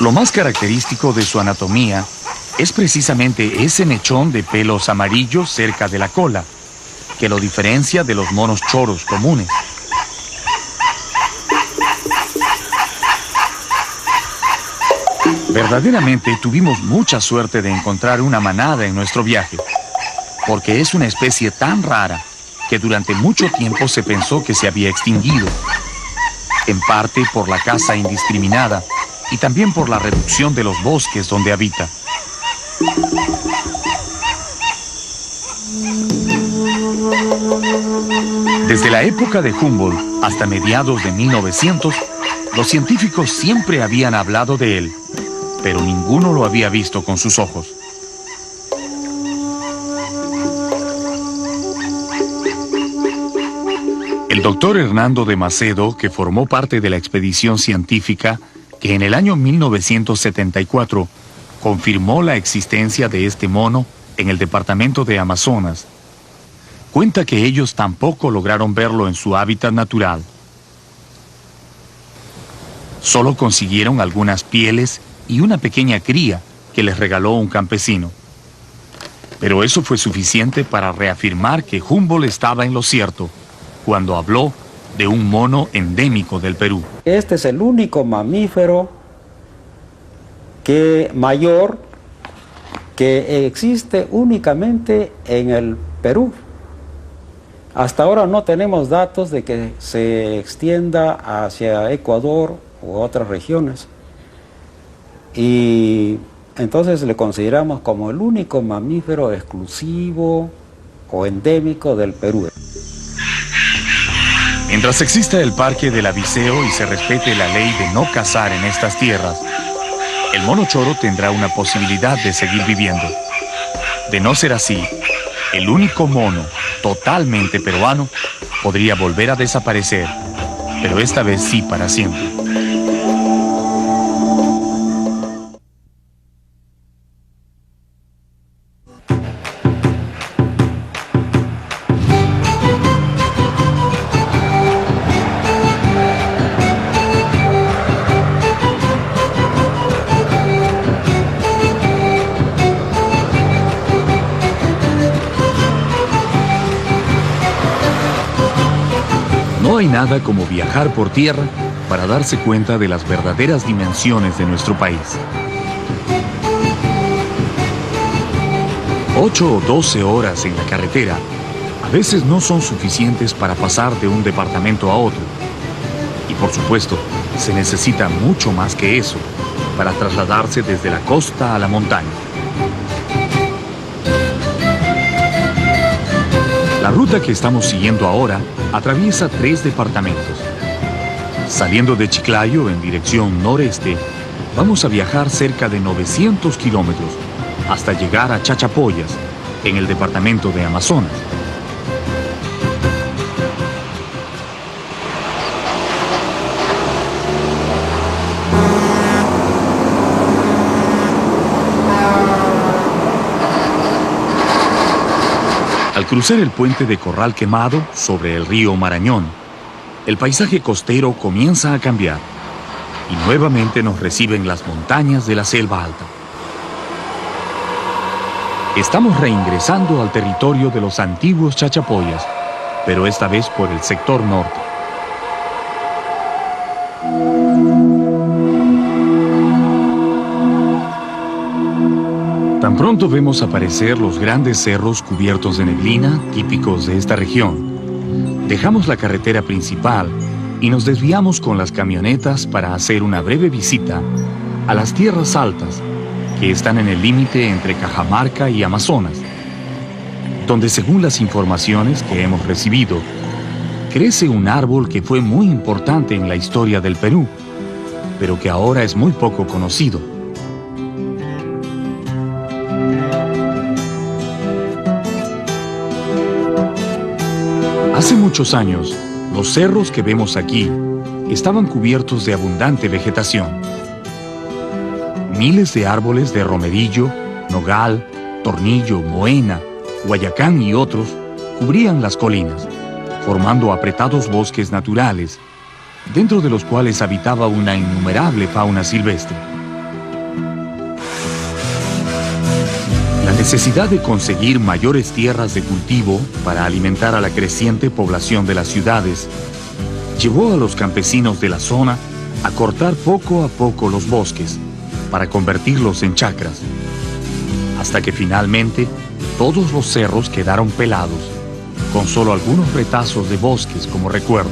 A: Lo más característico de su anatomía es precisamente ese mechón de pelos amarillos cerca de la cola, que lo diferencia de los monos choros comunes. Verdaderamente tuvimos mucha suerte de encontrar una manada en nuestro viaje, porque es una especie tan rara que durante mucho tiempo se pensó que se había extinguido, en parte por la caza indiscriminada y también por la reducción de los bosques donde habita. Desde la época de Humboldt hasta mediados de 1900, los científicos siempre habían hablado de él, pero ninguno lo había visto con sus ojos. El doctor Hernando de Macedo, que formó parte de la expedición científica que en el año 1974 confirmó la existencia de este mono en el departamento de Amazonas, cuenta que ellos tampoco lograron verlo en su hábitat natural. Solo consiguieron algunas pieles y una pequeña cría que les regaló un campesino. Pero eso fue suficiente para reafirmar que Humboldt estaba en lo cierto cuando habló de un mono endémico del Perú.
D: Este es el único mamífero mayor que existe únicamente en el Perú. Hasta ahora no tenemos datos de que se extienda hacia Ecuador u otras regiones. Y entonces le consideramos como el único mamífero exclusivo o endémico del Perú.
A: Mientras exista el Parque del Abiseo y se respete la ley de no cazar en estas tierras, el mono choro tendrá una posibilidad de seguir viviendo. De no ser así, el único mono totalmente peruano podría volver a desaparecer, pero esta vez sí para siempre. No hay nada como viajar por tierra para darse cuenta de las verdaderas dimensiones de nuestro país. 8 o 12 horas en la carretera a veces no son suficientes para pasar de un departamento a otro. Y por supuesto, se necesita mucho más que eso para trasladarse desde la costa a la montaña. La ruta que estamos siguiendo ahora atraviesa 3 departamentos. Saliendo de Chiclayo en dirección noreste, vamos a viajar cerca de 900 kilómetros hasta llegar a Chachapoyas, en el departamento de Amazonas. Al cruzar el puente de Corral Quemado sobre el río Marañón, el paisaje costero comienza a cambiar y nuevamente nos reciben las montañas de la selva alta. Estamos reingresando al territorio de los antiguos Chachapoyas, pero esta vez por el sector norte. Tan pronto vemos aparecer los grandes cerros cubiertos de neblina, típicos de esta región, dejamos la carretera principal y nos desviamos con las camionetas para hacer una breve visita a las tierras altas que están en el límite entre Cajamarca y Amazonas, donde según las informaciones que hemos recibido, crece un árbol que fue muy importante en la historia del Perú, pero que ahora es muy poco conocido. Hace muchos años, los cerros que vemos aquí estaban cubiertos de abundante vegetación. Miles de árboles de romerillo, nogal, tornillo, moena, guayacán y otros cubrían las colinas, formando apretados bosques naturales, dentro de los cuales habitaba una innumerable fauna silvestre. La necesidad de conseguir mayores tierras de cultivo para alimentar a la creciente población de las ciudades llevó a los campesinos de la zona a cortar poco a poco los bosques para convertirlos en chacras, hasta que finalmente todos los cerros quedaron pelados, con solo algunos retazos de bosques como recuerdo.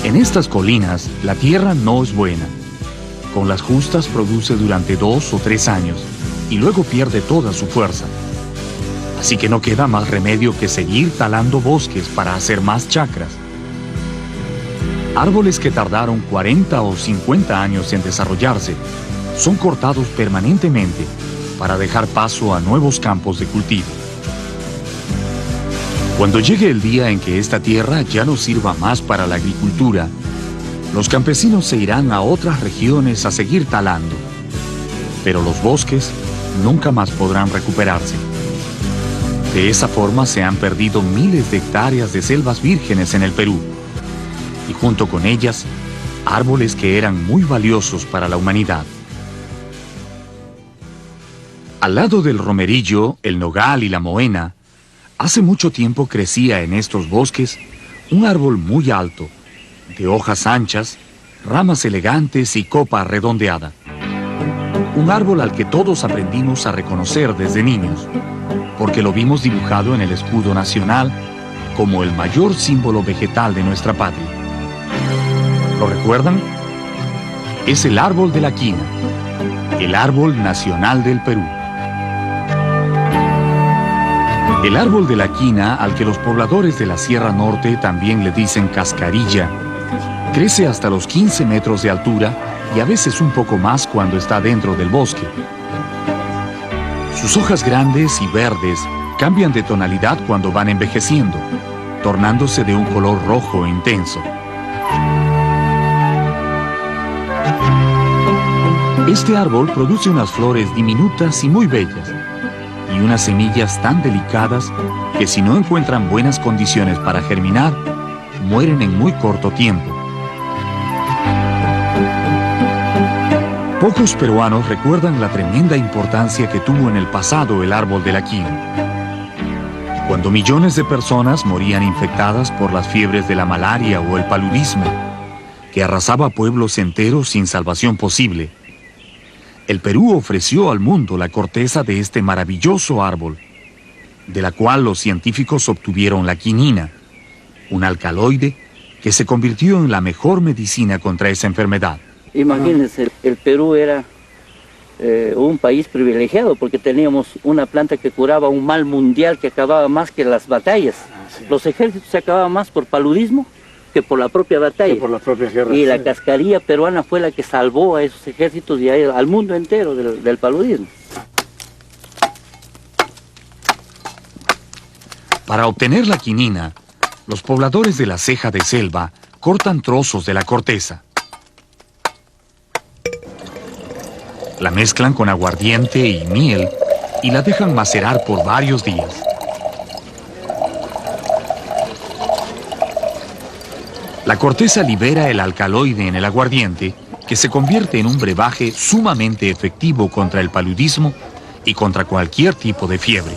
A: En estas colinas la tierra no es buena. Con las justas produce durante 2 o 3 años y luego pierde toda su fuerza. Así que no queda más remedio que seguir talando bosques para hacer más chacras. Árboles que tardaron 40 o 50 años en desarrollarse son cortados permanentemente para dejar paso a nuevos campos de cultivo. Cuando llegue el día en que esta tierra ya no sirva más para la agricultura, los campesinos se irán a otras regiones a seguir talando, pero los bosques nunca más podrán recuperarse. De esa forma se han perdido miles de hectáreas de selvas vírgenes en el Perú, y junto con ellas, árboles que eran muy valiosos para la humanidad. Al lado del romerillo, el nogal y la moena, hace mucho tiempo crecía en estos bosques un árbol muy alto, de hojas anchas, ramas elegantes y copa redondeada. Un árbol al que todos aprendimos a reconocer desde niños, porque lo vimos dibujado en el escudo nacional como el mayor símbolo vegetal de nuestra patria. ¿Lo recuerdan? Es el árbol de la quina, el árbol nacional del Perú. El árbol de la quina, al que los pobladores de la Sierra Norte también le dicen cascarilla, crece hasta los 15 metros de altura y a veces un poco más cuando está dentro del bosque. Sus hojas grandes y verdes cambian de tonalidad cuando van envejeciendo, tornándose de un color rojo intenso. Este árbol produce unas flores diminutas y muy bellas, y unas semillas tan delicadas que si no encuentran buenas condiciones para germinar, mueren en muy corto tiempo. Pocos peruanos recuerdan la tremenda importancia que tuvo en el pasado el árbol de la quina. Cuando millones de personas morían infectadas por las fiebres de la malaria o el paludismo, que arrasaba pueblos enteros sin salvación posible, el Perú ofreció al mundo la corteza de este maravilloso árbol, de la cual los científicos obtuvieron la quinina, un alcaloide que se convirtió en la mejor medicina contra esa enfermedad.
E: Imagínense, el Perú era un país privilegiado porque teníamos una planta que curaba un mal mundial que acababa más que las batallas. Los ejércitos se acababan más por paludismo que por la propia batalla.
C: Que por las propias guerras.
E: Y la cascarilla peruana fue la que salvó a esos ejércitos y al mundo entero del paludismo.
A: Para obtener la quinina, los pobladores de la ceja de selva cortan trozos de la corteza. La mezclan con aguardiente y miel y la dejan macerar por varios días. La corteza libera el alcaloide en el aguardiente, que se convierte en un brebaje sumamente efectivo contra el paludismo y contra cualquier tipo de fiebre.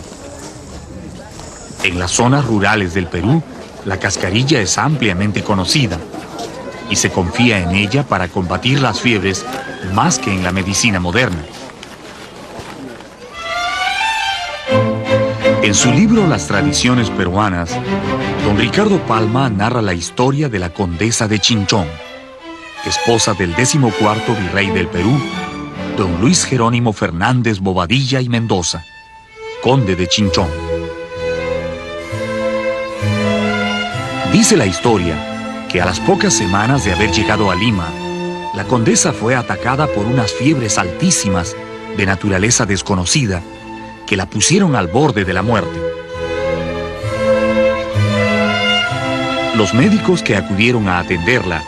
A: En las zonas rurales del Perú, la cascarilla es ampliamente conocida y se confía en ella para combatir las fiebres más que en la medicina moderna. En su libro Las tradiciones peruanas, don Ricardo Palma narra la historia de la condesa de Chinchón, esposa del 14º virrey del Perú, don Luis Jerónimo Fernández Bobadilla y Mendoza, conde de Chinchón. Dice la historia que a las pocas semanas de haber llegado a Lima, la condesa fue atacada por unas fiebres altísimas de naturaleza desconocida que la pusieron al borde de la muerte. Los médicos que acudieron a atenderla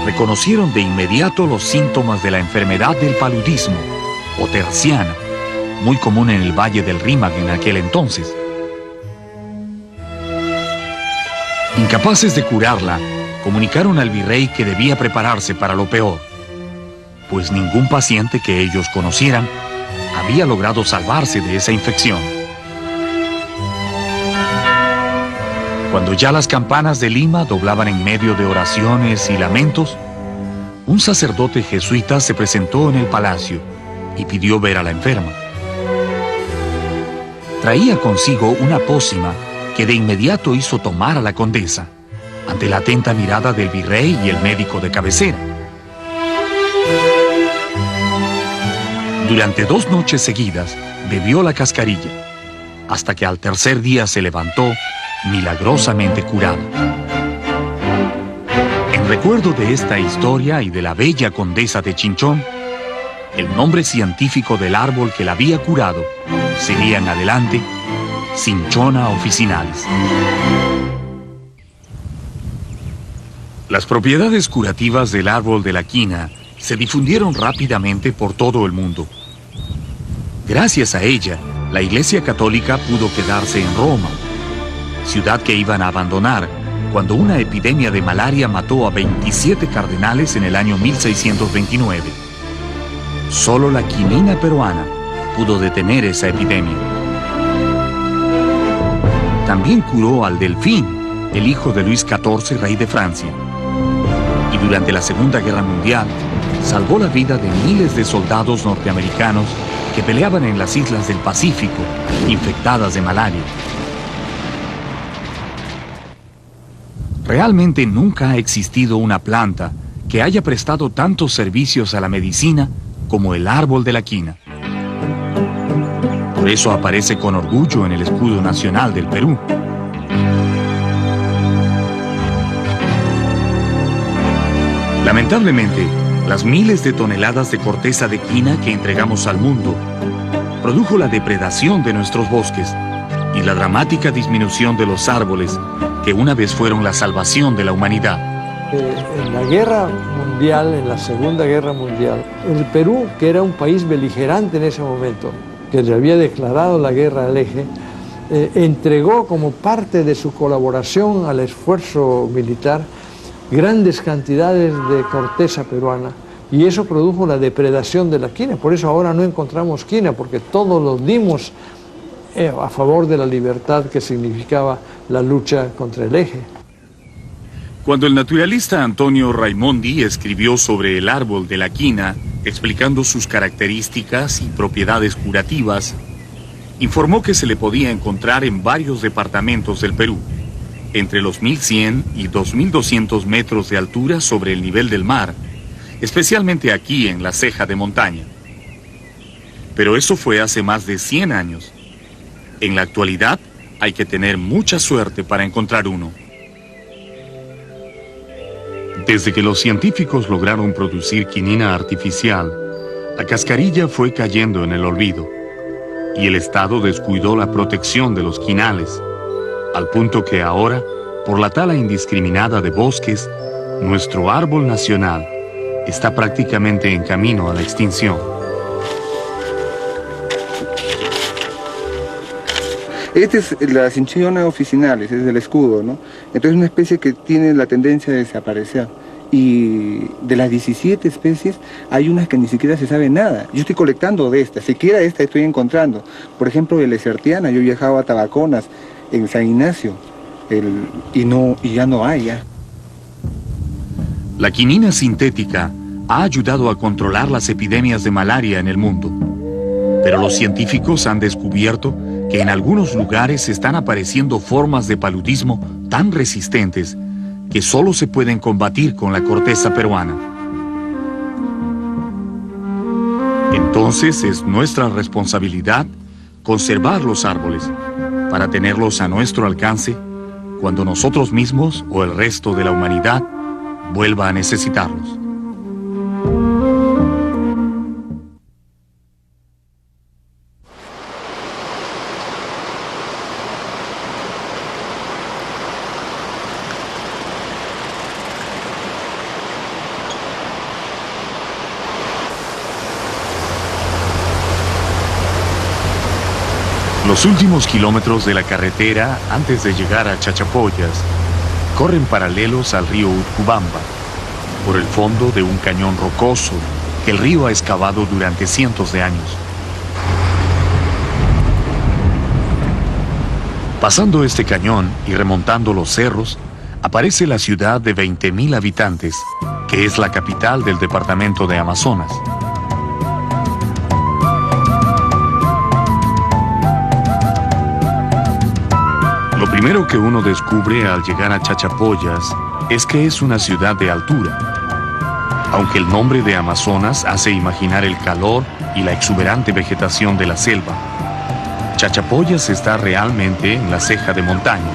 A: reconocieron de inmediato los síntomas de la enfermedad del paludismo o terciana, muy común en el Valle del Rímac en aquel entonces. Incapaces de curarla, comunicaron al virrey que debía prepararse para lo peor, pues ningún paciente que ellos conocieran había logrado salvarse de esa infección. Cuando ya las campanas de Lima doblaban en medio de oraciones y lamentos, un sacerdote jesuita se presentó en el palacio y pidió ver a la enferma. Traía consigo una pócima que de inmediato hizo tomar a la condesa, ante la atenta mirada del virrey y el médico de cabecera. Durante 2 noches seguidas bebió la cascarilla, hasta que al tercer día se levantó milagrosamente curada. En recuerdo de esta historia y de la bella condesa de Chinchón, el nombre científico del árbol que la había curado sería en adelante Cinchona officinalis. Las propiedades curativas del árbol de la quina se difundieron rápidamente por todo el mundo. Gracias a ella, la Iglesia Católica pudo quedarse en Roma, ciudad que iban a abandonar cuando una epidemia de malaria mató a 27 cardenales en el año 1629. Solo la quinina peruana pudo detener esa epidemia. También curó al Delfín, el hijo de Luis XIV, rey de Francia. Y durante la Segunda Guerra Mundial, salvó la vida de miles de soldados norteamericanos que peleaban en las islas del Pacífico, infectadas de malaria. Realmente nunca ha existido una planta que haya prestado tantos servicios a la medicina como el árbol de la quina. Por eso aparece con orgullo en el escudo nacional del Perú. Lamentablemente, las miles de toneladas de corteza de quina que entregamos al mundo produjo la depredación de nuestros bosques y la dramática disminución de los árboles que una vez fueron la salvación de la humanidad.
F: En la guerra mundial, en la Segunda Guerra Mundial, el Perú, que era un país beligerante en ese momento, que le había declarado la guerra al eje, entregó como parte de su colaboración al esfuerzo militar grandes cantidades de corteza peruana, y eso produjo la depredación de la quina. Por eso ahora no encontramos quina, porque todos los dimos a favor de la libertad que significaba la lucha contra el eje.
A: Cuando el naturalista Antonio Raimondi escribió sobre el árbol de la quina, explicando sus características y propiedades curativas, informó que se le podía encontrar en varios departamentos del Perú, entre los 1100 y 2200 metros de altura sobre el nivel del mar, especialmente aquí en la ceja de montaña. Pero eso fue hace más de 100 años. En la actualidad hay que tener mucha suerte para encontrar uno. Desde que los científicos lograron producir quinina artificial, la cascarilla fue cayendo en el olvido y el Estado descuidó la protección de los quinales, al punto que ahora, por la tala indiscriminada de bosques, nuestro árbol nacional está prácticamente en camino a la extinción.
G: Esta es la cinchona officinalis, es el escudo, ¿no? Entonces es una especie que tiene la tendencia a desaparecer. Y de las 17 especies, hay unas que ni siquiera se sabe nada. Yo estoy colectando de estas, siquiera esta estoy encontrando. Por ejemplo, el Esertiana, yo he viajado a Tabaconas, en San Ignacio, y ya no hay ya.
A: La quinina sintética ha ayudado a controlar las epidemias de malaria en el mundo. Pero los científicos han descubierto que en algunos lugares están apareciendo formas de paludismo tan resistentes que solo se pueden combatir con la corteza peruana. Entonces es nuestra responsabilidad conservar los árboles para tenerlos a nuestro alcance cuando nosotros mismos o el resto de la humanidad vuelva a necesitarlos. Los últimos kilómetros de la carretera antes de llegar a Chachapoyas corren paralelos al río Utcubamba, por el fondo de un cañón rocoso que el río ha excavado durante cientos de años. Pasando este cañón y remontando los cerros, aparece la ciudad de 20.000 habitantes, que es la capital del departamento de Amazonas. Lo primero que uno descubre al llegar a Chachapoyas es que es una ciudad de altura. Aunque el nombre de Amazonas hace imaginar el calor y la exuberante vegetación de la selva, Chachapoyas está realmente en la ceja de montaña,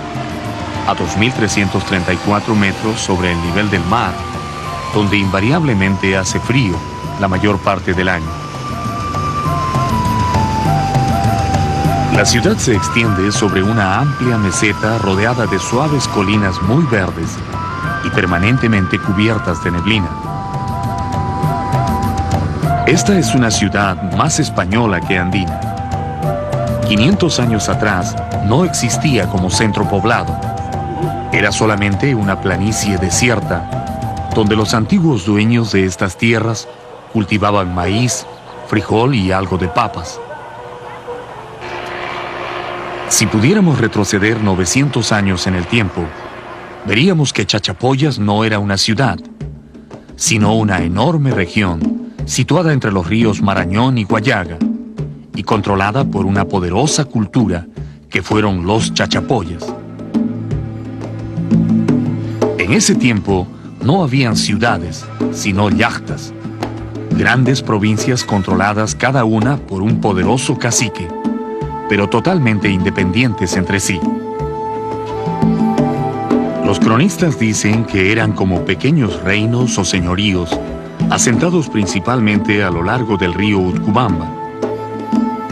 A: a 2.334 metros sobre el nivel del mar, donde invariablemente hace frío la mayor parte del año. La ciudad se extiende sobre una amplia meseta rodeada de suaves colinas muy verdes y permanentemente cubiertas de neblina. Esta es una ciudad más española que andina. 500 años atrás no existía como centro poblado. Era solamente una planicie desierta, donde los antiguos dueños de estas tierras cultivaban maíz, frijol y algo de papas. Si pudiéramos retroceder 900 años en el tiempo, veríamos que Chachapoyas no era una ciudad, sino una enorme región situada entre los ríos Marañón y Guallaga y controlada por una poderosa cultura que fueron los Chachapoyas. En ese tiempo no habían ciudades, sino yachtas, grandes provincias controladas cada una por un poderoso cacique, pero totalmente independientes entre sí. Los cronistas dicen que eran como pequeños reinos o señoríos, asentados principalmente a lo largo del río Utcubamba,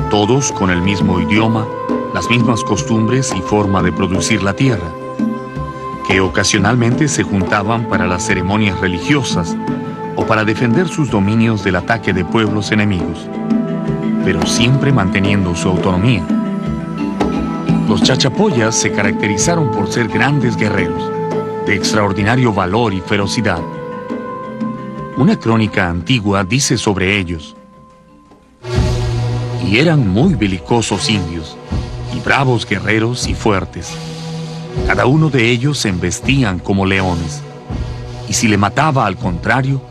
A: todos con el mismo idioma, las mismas costumbres y forma de producir la tierra, que ocasionalmente se juntaban para las ceremonias religiosas o para defender sus dominios del ataque de pueblos enemigos, pero siempre manteniendo su autonomía. Los Chachapoyas se caracterizaron por ser grandes guerreros, de extraordinario valor y ferocidad. Una crónica antigua dice sobre ellos: y eran muy belicosos indios, bravos guerreros y fuertes. Cada uno de ellos se embestían como leones, y si le mataba al contrario,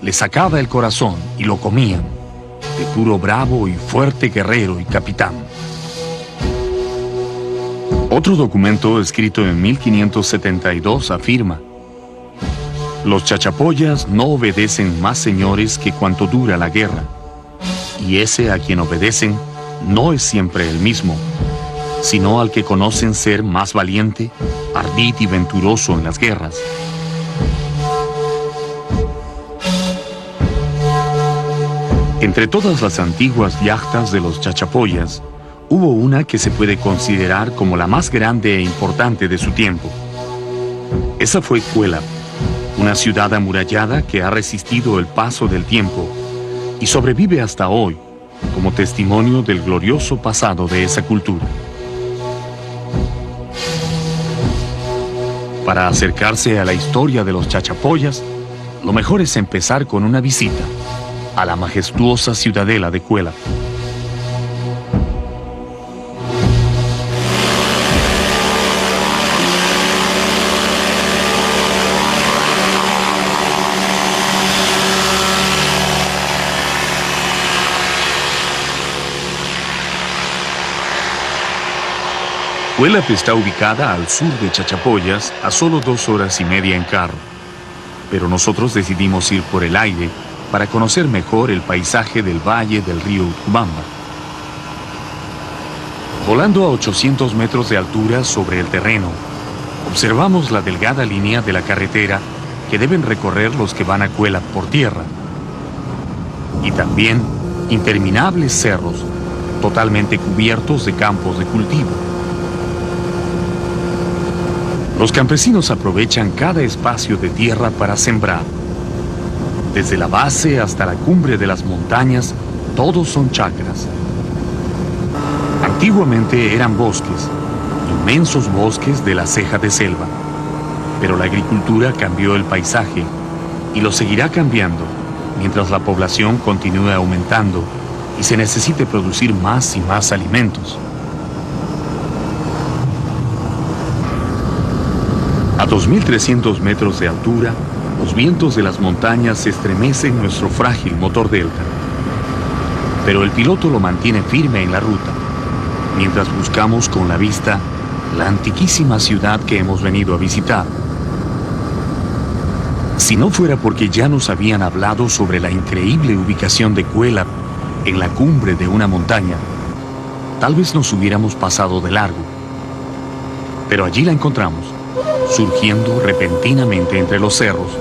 A: le sacaba el corazón y lo comían, de puro bravo y fuerte guerrero y capitán. Otro documento escrito en 1572 afirma: los chachapoyas no obedecen más señores que cuanto dura la guerra, y ese a quien obedecen no es siempre el mismo, sino al que conocen ser más valiente, ardid y venturoso en las guerras. Entre todas las antiguas yachtas de los chachapoyas, hubo una que se puede considerar como la más grande e importante de su tiempo. Esa fue Cuélap, una ciudad amurallada que ha resistido el paso del tiempo y sobrevive hasta hoy como testimonio del glorioso pasado de esa cultura. Para acercarse a la historia de los chachapoyas, lo mejor es empezar con una visita a la majestuosa ciudadela de Cuélap. Cuélap está ubicada al sur de Chachapoyas, a solo 2 horas y media en carro. Pero nosotros decidimos ir por el aire para conocer mejor el paisaje del valle del río Utcubamba. Volando a 800 metros de altura sobre el terreno, observamos la delgada línea de la carretera que deben recorrer los que van a Cuélap por tierra. Y también interminables cerros, totalmente cubiertos de campos de cultivo. Los campesinos aprovechan cada espacio de tierra para sembrar. Desde la base hasta la cumbre de las montañas, todos son chacras. Antiguamente eran bosques, inmensos bosques de la ceja de selva. Pero la agricultura cambió el paisaje y lo seguirá cambiando mientras la población continúe aumentando y se necesite producir más y más alimentos. A 2.300 metros de altura, los vientos de las montañas estremecen nuestro frágil motor Delta. Pero el piloto lo mantiene firme en la ruta, mientras buscamos con la vista la antiquísima ciudad que hemos venido a visitar. Si no fuera porque ya nos habían hablado sobre la increíble ubicación de Cuélap en la cumbre de una montaña, tal vez nos hubiéramos pasado de largo. Pero allí la encontramos, surgiendo repentinamente entre los cerros,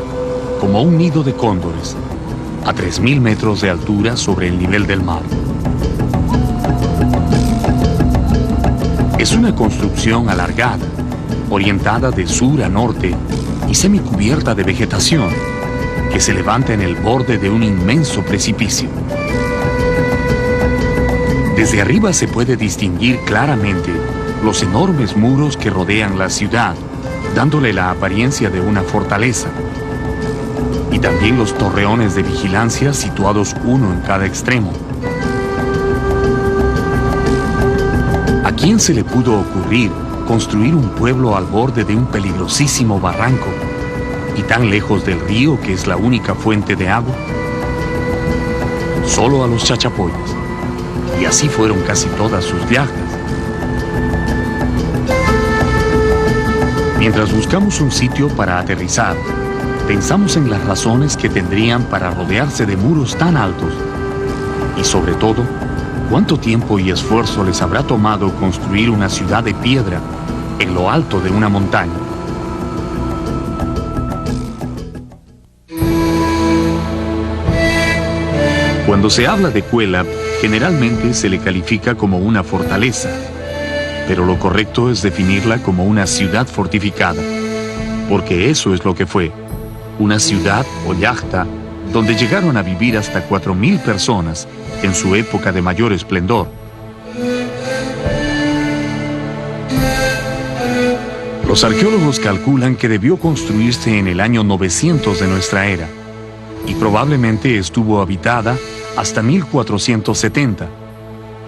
A: como un nido de cóndores, a 3.000 metros de altura sobre el nivel del mar. Es una construcción alargada, orientada de sur a norte y semicubierta de vegetación, que se levanta en el borde de un inmenso precipicio. Desde arriba se puede distinguir claramente los enormes muros que rodean la ciudad, dándole la apariencia de una fortaleza, y también los torreones de vigilancia situados uno en cada extremo. ¿A quién se le pudo ocurrir construir un pueblo al borde de un peligrosísimo barranco y tan lejos del río que es la única fuente de agua? Solo a los chachapoyas, y así fueron casi todas sus yachtas. Mientras buscamos un sitio para aterrizar, pensamos en las razones que tendrían para rodearse de muros tan altos y, sobre todo, cuánto tiempo y esfuerzo les habrá tomado construir una ciudad de piedra en lo alto de una montaña. Cuando se habla de Cuélap, generalmente se le califica como una fortaleza, pero lo correcto es definirla como una ciudad fortificada, porque eso es lo que fue, una ciudad o yachta donde llegaron a vivir hasta 4.000 personas en su época de mayor esplendor. Los arqueólogos calculan que debió construirse en el año 900 de nuestra era, y probablemente estuvo habitada hasta 1470,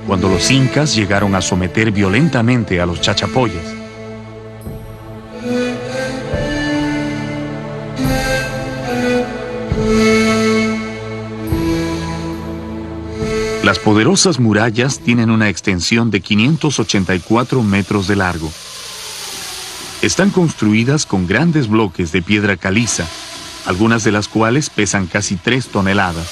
A: cuando los incas llegaron a someter violentamente a los chachapoyas. Las poderosas murallas tienen una extensión de 584 metros de largo. Están construidas con grandes bloques de piedra caliza, algunas de las cuales pesan casi 3 toneladas.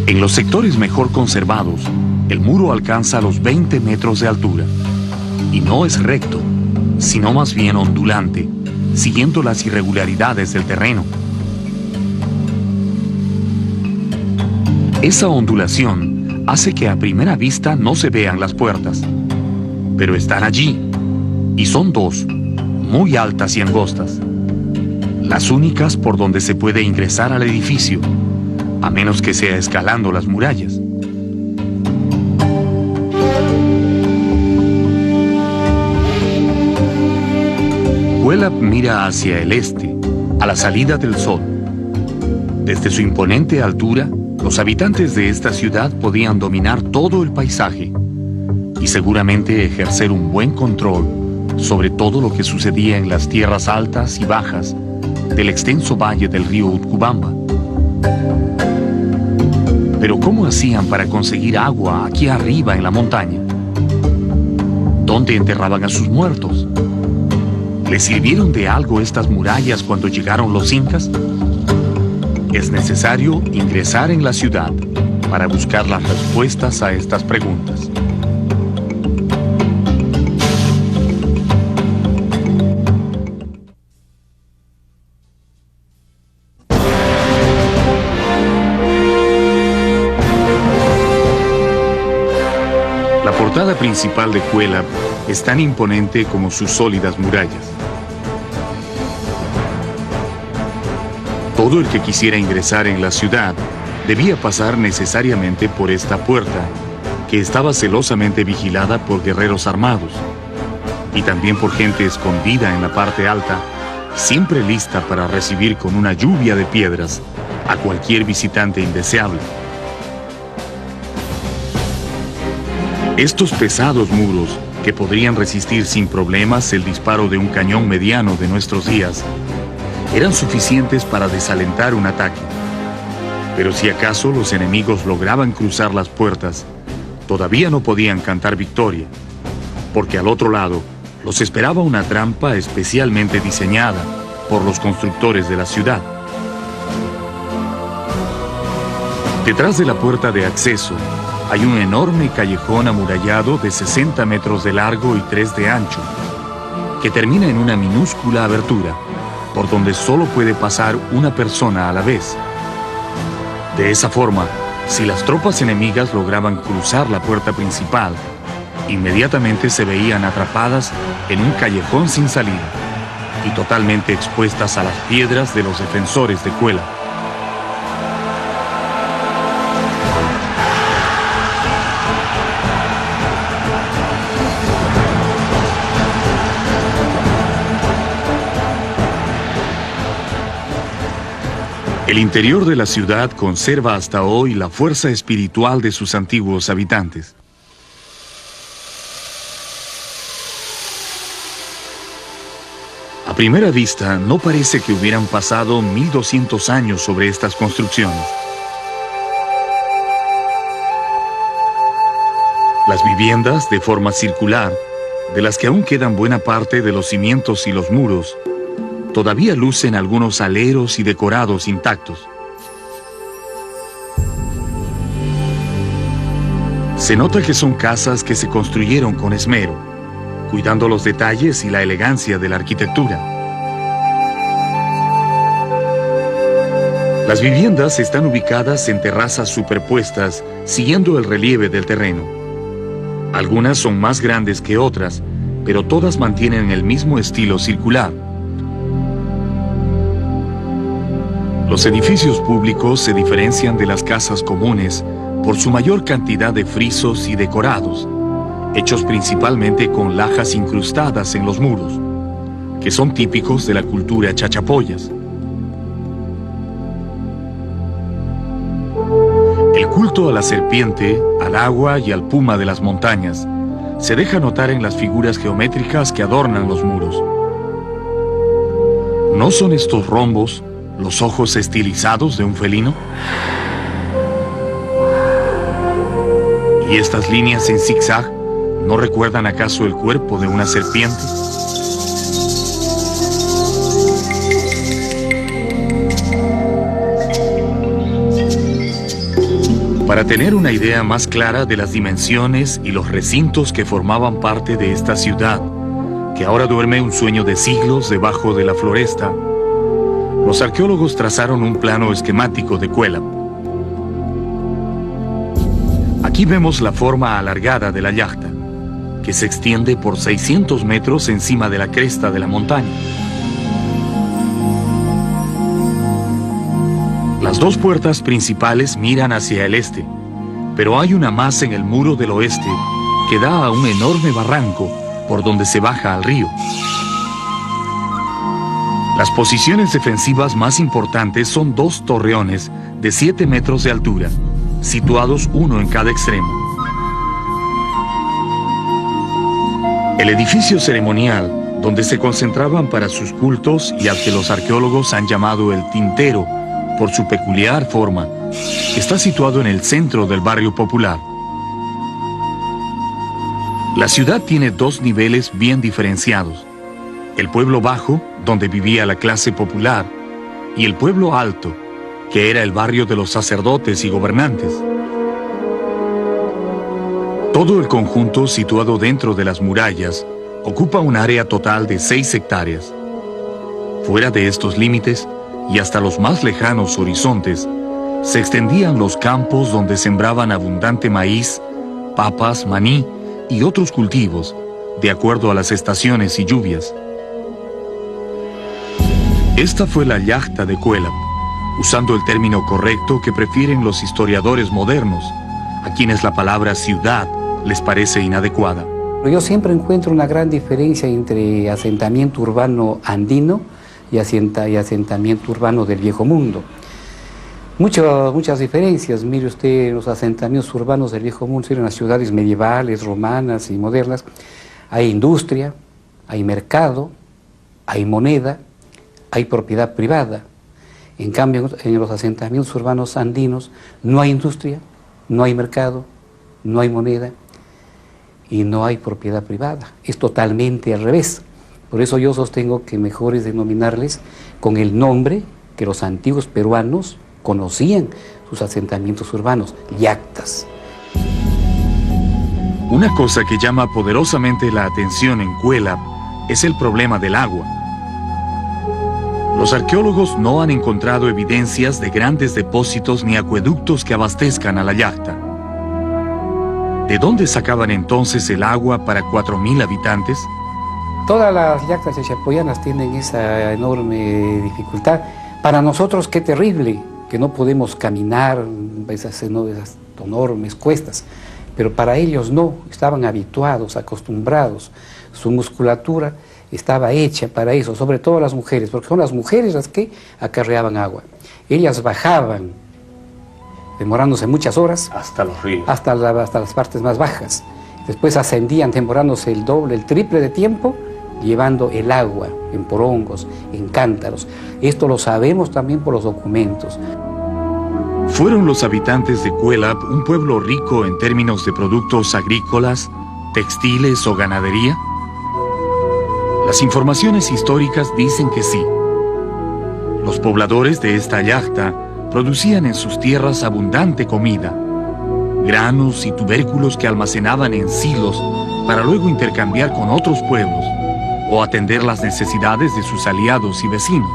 A: En los sectores mejor conservados, el muro alcanza los 20 metros de altura. Y no es recto, sino más bien ondulante, siguiendo las irregularidades del terreno. Esa ondulación hace que a primera vista no se vean las puertas, pero están allí, y son 2, muy altas y angostas, las únicas por donde se puede ingresar al edificio, a menos que sea escalando las murallas. Cuélap mira hacia el este, a la salida del sol. Desde su imponente altura, los habitantes de esta ciudad podían dominar todo el paisaje y seguramente ejercer un buen control sobre todo lo que sucedía en las tierras altas y bajas del extenso valle del río Utcubamba. Pero ¿cómo hacían para conseguir agua aquí arriba en la montaña? ¿Dónde enterraban a sus muertos? ¿Les sirvieron de algo estas murallas cuando llegaron los incas? Es necesario ingresar en la ciudad para buscar las respuestas a estas preguntas. La portada principal de Cuélap es tan imponente como sus sólidas murallas. Todo el que quisiera ingresar en la ciudad debía pasar necesariamente por esta puerta, que estaba celosamente vigilada por guerreros armados, y también por gente escondida en la parte alta, siempre lista para recibir con una lluvia de piedras a cualquier visitante indeseable. Estos pesados muros, que podrían resistir sin problemas el disparo de un cañón mediano de nuestros días, eran suficientes para desalentar un ataque. Pero si acaso los enemigos lograban cruzar las puertas, todavía no podían cantar victoria, porque al otro lado los esperaba una trampa especialmente diseñada por los constructores de la ciudad. Detrás de la puerta de acceso hay un enorme callejón amurallado de 60 metros de largo y 3 de ancho, que termina en una minúscula abertura, por donde solo puede pasar una persona a la vez. De esa forma, si las tropas enemigas lograban cruzar la puerta principal, inmediatamente se veían atrapadas en un callejón sin salida y totalmente expuestas a las piedras de los defensores de Cuélap. El interior de la ciudad conserva hasta hoy la fuerza espiritual de sus antiguos habitantes. A primera vista, no parece que hubieran pasado 1200 años sobre estas construcciones. Las viviendas, de forma circular, de las que aún quedan buena parte de los cimientos y los muros, todavía lucen algunos aleros y decorados intactos. Se nota que son casas que se construyeron con esmero, cuidando los detalles y la elegancia de la arquitectura. Las viviendas están ubicadas en terrazas superpuestas, siguiendo el relieve del terreno. Algunas son más grandes que otras, pero todas mantienen el mismo estilo circular. Los edificios públicos se diferencian de las casas comunes por su mayor cantidad de frisos y decorados, hechos principalmente con lajas incrustadas en los muros, que son típicos de la cultura chachapoyas. El culto a la serpiente, al agua y al puma de las montañas se deja notar en las figuras geométricas que adornan los muros. ¿No son estos rombos los ojos estilizados de un felino? ¿Y estas líneas en zigzag no recuerdan acaso el cuerpo de una serpiente? Para tener una idea más clara de las dimensiones y los recintos que formaban parte de esta ciudad, que ahora duerme un sueño de siglos debajo de la floresta, los arqueólogos trazaron un plano esquemático de Cuélap. Aquí vemos la forma alargada de la yachta, que se extiende por 600 metros encima de la cresta de la montaña. Las dos puertas principales miran hacia el este, pero hay una más en el muro del oeste que da a un enorme barranco por donde se baja al río. Las posiciones defensivas más importantes son dos torreones de 7 metros de altura, situados uno en cada extremo. El edificio ceremonial, donde se concentraban para sus cultos y al que los arqueólogos han llamado el tintero, por su peculiar forma, está situado en el centro del barrio popular. La ciudad tiene dos niveles bien diferenciados: el pueblo bajo, donde vivía la clase popular, y el pueblo alto, que era el barrio de los sacerdotes y gobernantes. Todo el conjunto, situado dentro de las murallas, ocupa un área total de 6 hectáreas. Fuera de estos límites, y hasta los más lejanos horizontes, se extendían los campos donde sembraban abundante maíz, papas, maní y otros cultivos, de acuerdo a las estaciones y lluvias. Esta fue la yachta de Cuélap, usando el término correcto que prefieren los historiadores modernos, a quienes la palabra ciudad les parece inadecuada.
H: Yo siempre encuentro una gran diferencia entre asentamiento urbano andino y asentamiento urbano del Viejo Mundo. Muchas diferencias. Mire usted, los asentamientos urbanos del Viejo Mundo eran las ciudades medievales, romanas y modernas. Hay industria, hay mercado, hay moneda, hay propiedad privada. En cambio, en los asentamientos urbanos andinos no hay industria, no hay mercado, no hay moneda y no hay propiedad privada. Es totalmente al revés. Por eso yo sostengo que mejor es denominarles con el nombre que los antiguos peruanos conocían sus asentamientos urbanos: yactas.
A: Una cosa que llama poderosamente la atención en Cuélap es el problema del agua. Los arqueólogos no han encontrado evidencias de grandes depósitos ni acueductos que abastezcan a la yachta. ¿De dónde sacaban entonces el agua para 4.000 habitantes?
H: Todas las yactas chachapoyanas tienen esa enorme dificultad. Para nosotros, qué terrible, que no podemos caminar esas enormes cuestas. Pero para ellos no, estaban habituados, acostumbrados. Su musculatura estaba hecha para eso, sobre todo las mujeres, porque son las mujeres las que acarreaban agua. Ellas bajaban, demorándose muchas horas.
C: Hasta los ríos.
H: Hasta las partes más bajas. Después ascendían, demorándose el doble, el triple de tiempo, llevando el agua en porongos, en cántaros. Esto lo sabemos también por los documentos.
A: ¿Fueron los habitantes de Cuélap un pueblo rico en términos de productos agrícolas, textiles o ganadería? Las informaciones históricas dicen que sí. Los pobladores de esta yachta producían en sus tierras abundante comida, granos y tubérculos que almacenaban en silos para luego intercambiar con otros pueblos o atender las necesidades de sus aliados y vecinos.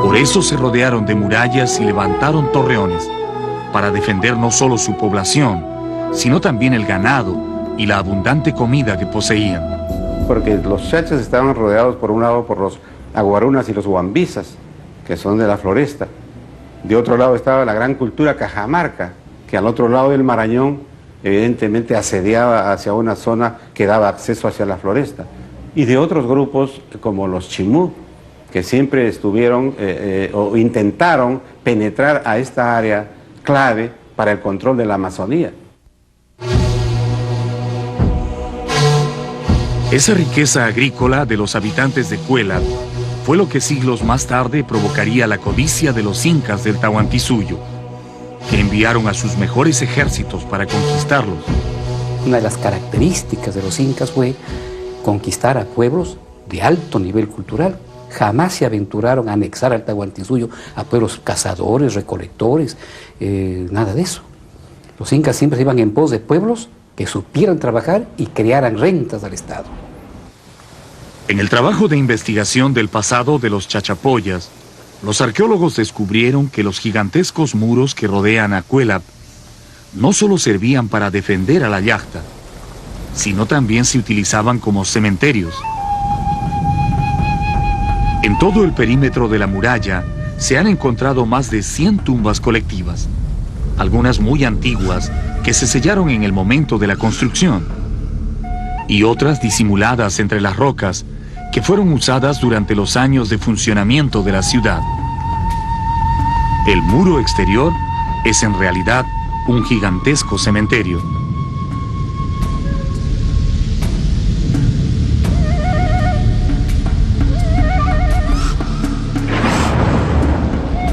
A: Por eso se rodearon de murallas y levantaron torreones, para defender no solo su población, sino también el ganado y la abundante comida que poseían.
I: Porque los chachas estaban rodeados por un lado por los aguarunas y los huambizas, que son de la floresta. De otro lado estaba la gran cultura cajamarca, que al otro lado del Marañón evidentemente asediaba hacia una zona que daba acceso hacia la floresta. Y de otros grupos como los chimú, que siempre estuvieron o intentaron penetrar a esta área clave para el control de la Amazonía.
A: Esa riqueza agrícola de los habitantes de Cuélap fue lo que siglos más tarde provocaría la codicia de los incas del Tahuantinsuyo, que enviaron a sus mejores ejércitos para conquistarlos.
H: Una de las características de los incas fue conquistar a pueblos de alto nivel cultural. Jamás se aventuraron a anexar al Tahuantinsuyo a pueblos cazadores, recolectores, nada de eso. Los incas siempre se iban en pos de pueblos que supieran trabajar y crearan rentas al Estado.
A: En el trabajo de investigación del pasado de los chachapoyas, los arqueólogos descubrieron que los gigantescos muros que rodean a Cuélap no solo servían para defender a la yacta, sino también se utilizaban como cementerios. En todo el perímetro de la muralla se han encontrado más de 100 tumbas colectivas, algunas muy antiguas que se sellaron en el momento de la construcción, y otras disimuladas entre las rocas que fueron usadas durante los años de funcionamiento de la ciudad. El muro exterior es en realidad un gigantesco cementerio.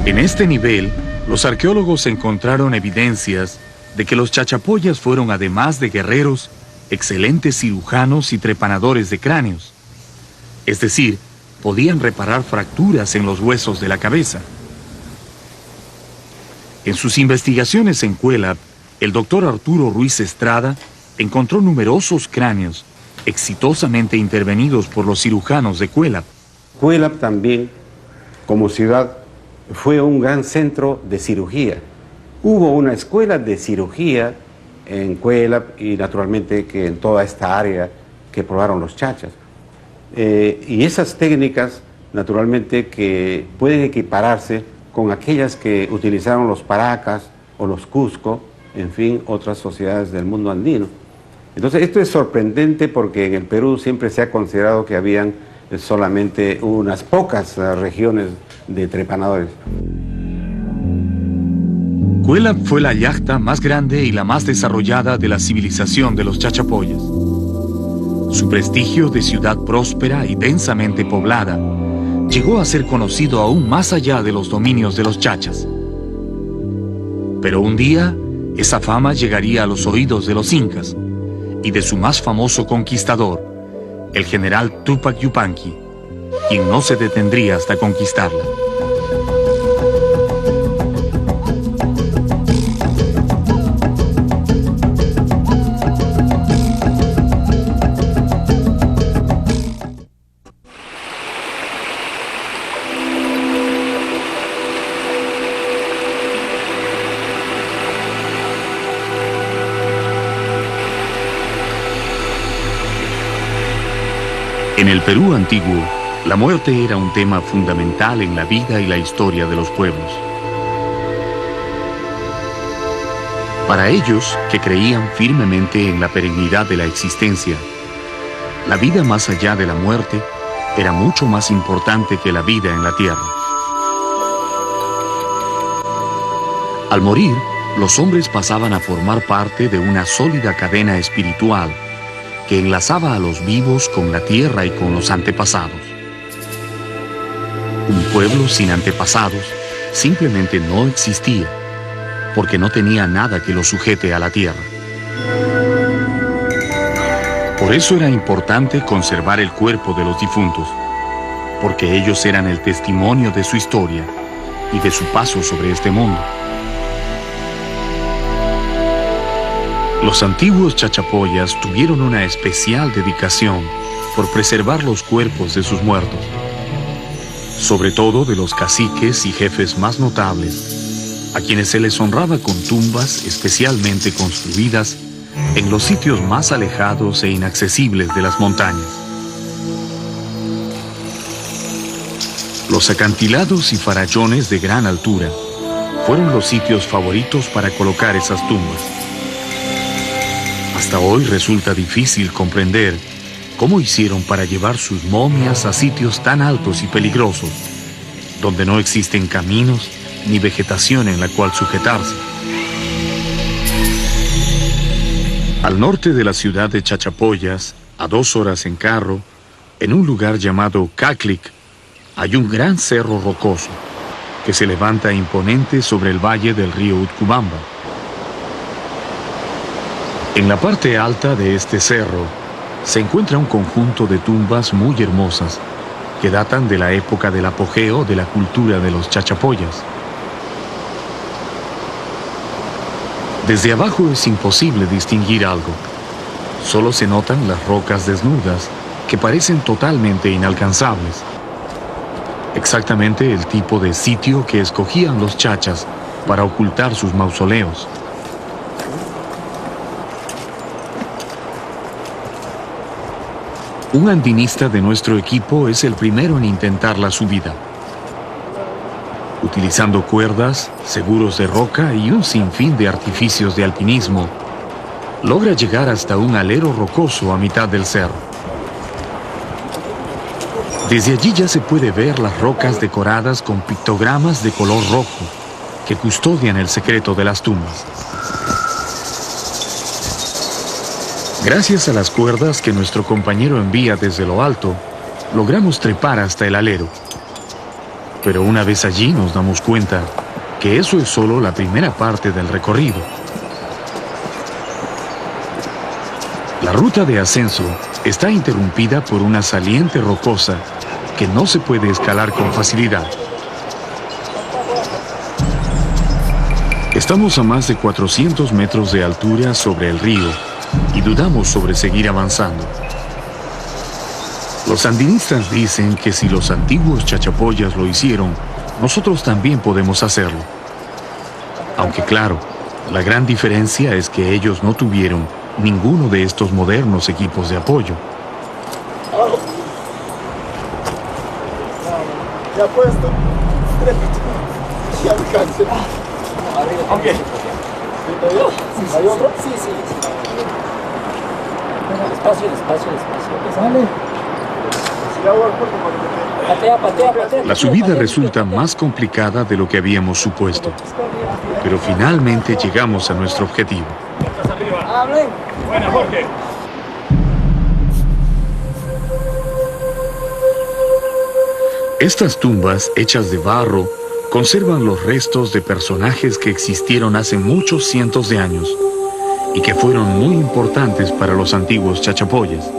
A: En este nivel, los arqueólogos encontraron evidencias de que los chachapoyas fueron, además de guerreros, excelentes cirujanos y trepanadores de cráneos. Es decir, podían reparar fracturas en los huesos de la cabeza. En sus investigaciones en Cuélap, el doctor Arturo Ruiz Estrada encontró numerosos cráneos exitosamente intervenidos por los cirujanos de Cuélap.
I: Cuélap también, como ciudad, fue un gran centro de cirugía. Hubo una escuela de cirugía en Cuélap y naturalmente que en toda esta área que probaron los chachas. Y esas técnicas, naturalmente, que pueden equipararse con aquellas que utilizaron los paracas o los cusco, en fin, otras sociedades del mundo andino. Entonces, esto es sorprendente porque en el Perú siempre se ha considerado que habían solamente unas pocas regiones de trepanadores.
A: Cuélap fue la yacta más grande y la más desarrollada de la civilización de los chachapoyas. Su prestigio de ciudad próspera y densamente poblada llegó a ser conocido aún más allá de los dominios de los chachas. Pero un día, esa fama llegaría a los oídos de los incas y de su más famoso conquistador, el general Túpac Yupanqui, quien no se detendría hasta conquistarla. En el Perú antiguo, la muerte era un tema fundamental en la vida y la historia de los pueblos. Para ellos, que creían firmemente en la perennidad de la existencia, la vida más allá de la muerte era mucho más importante que la vida en la tierra. Al morir, los hombres pasaban a formar parte de una sólida cadena espiritual que enlazaba a los vivos con la tierra y con los antepasados. Un pueblo sin antepasados simplemente no existía, porque no tenía nada que lo sujete a la tierra. Por eso era importante conservar el cuerpo de los difuntos, porque ellos eran el testimonio de su historia y de su paso sobre este mundo. Los antiguos chachapoyas tuvieron una especial dedicación por preservar los cuerpos de sus muertos, sobre todo de los caciques y jefes más notables, a quienes se les honraba con tumbas especialmente construidas en los sitios más alejados e inaccesibles de las montañas. Los acantilados y farallones de gran altura fueron los sitios favoritos para colocar esas tumbas. Hasta hoy resulta difícil comprender ¿Cómo hicieron para llevar sus momias a sitios tan altos y peligrosos, donde no existen caminos ni vegetación en la cual sujetarse? Al norte de la ciudad de Chachapoyas, a 2 horas en carro, en un lugar llamado Caclic, hay un gran cerro rocoso que se levanta imponente sobre el valle del río Utcubamba. En la parte alta de este cerro se encuentra un conjunto de tumbas muy hermosas que datan de la época del apogeo de la cultura de los chachapoyas. Desde abajo es imposible distinguir algo. Solo se notan las rocas desnudas que parecen totalmente inalcanzables. Exactamente el tipo de sitio que escogían los chachas para ocultar sus mausoleos. Un andinista de nuestro equipo es el primero en intentar la subida. Utilizando cuerdas, seguros de roca y un sinfín de artificios de alpinismo, logra llegar hasta un alero rocoso a mitad del cerro. Desde allí ya se puede ver las rocas decoradas con pictogramas de color rojo que custodian el secreto de las tumbas. Gracias a las cuerdas que nuestro compañero envía desde lo alto, logramos trepar hasta el alero. Pero una vez allí nos damos cuenta que eso es solo la primera parte del recorrido. La ruta de ascenso está interrumpida por una saliente rocosa que no se puede escalar con facilidad. Estamos a más de 400 metros de altura sobre el río y dudamos sobre seguir avanzando. Los andinistas dicen que si los antiguos chachapoyas lo hicieron, nosotros también podemos hacerlo. Aunque claro, la gran diferencia es que ellos no tuvieron ninguno de estos modernos equipos de apoyo.
C: Ya puesto. Ya alcancé. Ok. ¿Hay otro? Sí. Despacio. Sale.
A: La subida resulta más complicada de lo que habíamos supuesto, pero finalmente llegamos a nuestro objetivo.
C: Buena, Jorge.
A: Estas tumbas, hechas de barro, conservan los restos de personajes que existieron hace muchos cientos de años y que fueron muy importantes para los antiguos chachapoyas.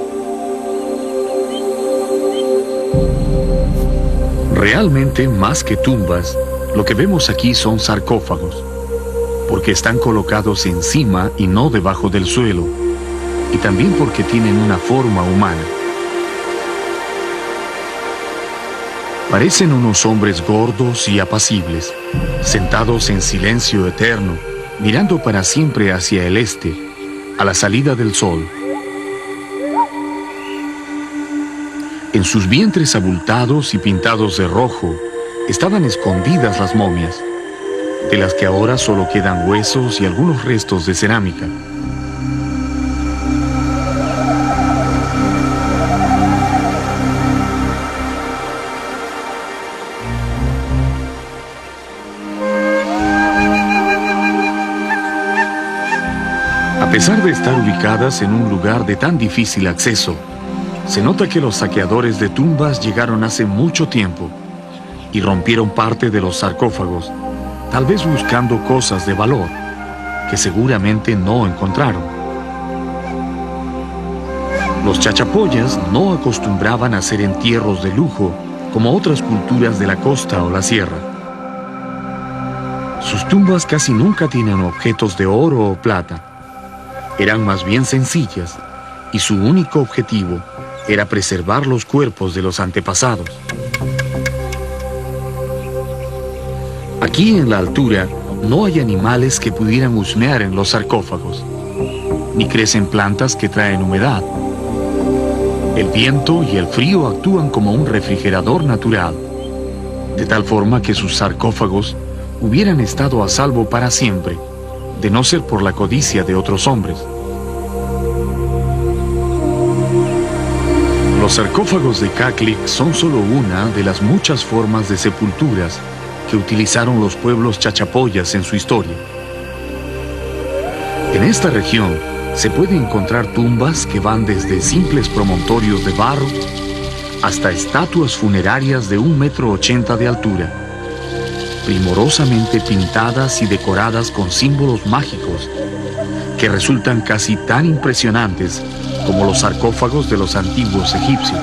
A: Realmente, más que tumbas, lo que vemos aquí son sarcófagos, porque están colocados encima y no debajo del suelo, y también porque tienen una forma humana. Parecen unos hombres gordos y apacibles, sentados en silencio eterno, mirando para siempre hacia el este, a la salida del sol. En sus vientres abultados y pintados de rojo estaban escondidas las momias, de las que ahora solo quedan huesos y algunos restos de cerámica. A pesar de estar ubicadas en un lugar de tan difícil acceso, se nota que los saqueadores de tumbas llegaron hace mucho tiempo y rompieron parte de los sarcófagos, tal vez buscando cosas de valor, que seguramente no encontraron. Los chachapoyas no acostumbraban a hacer entierros de lujo como otras culturas de la costa o la sierra. Sus tumbas casi nunca tienen objetos de oro o plata. Eran más bien sencillas y su único objetivo era preservar los cuerpos de los antepasados. Aquí en la altura no hay animales que pudieran husmear en los sarcófagos, ni crecen plantas que traen humedad. El viento y el frío actúan como un refrigerador natural, de tal forma que sus sarcófagos hubieran estado a salvo para siempre, de no ser por la codicia de otros hombres. Los sarcófagos de Caclic son solo una de las muchas formas de sepulturas que utilizaron los pueblos chachapoyas en su historia. En esta región se pueden encontrar tumbas que van desde simples promontorios de barro hasta estatuas funerarias de 1,80 m de altura, primorosamente pintadas y decoradas con símbolos mágicos que resultan casi tan impresionantes como los sarcófagos de los antiguos egipcios.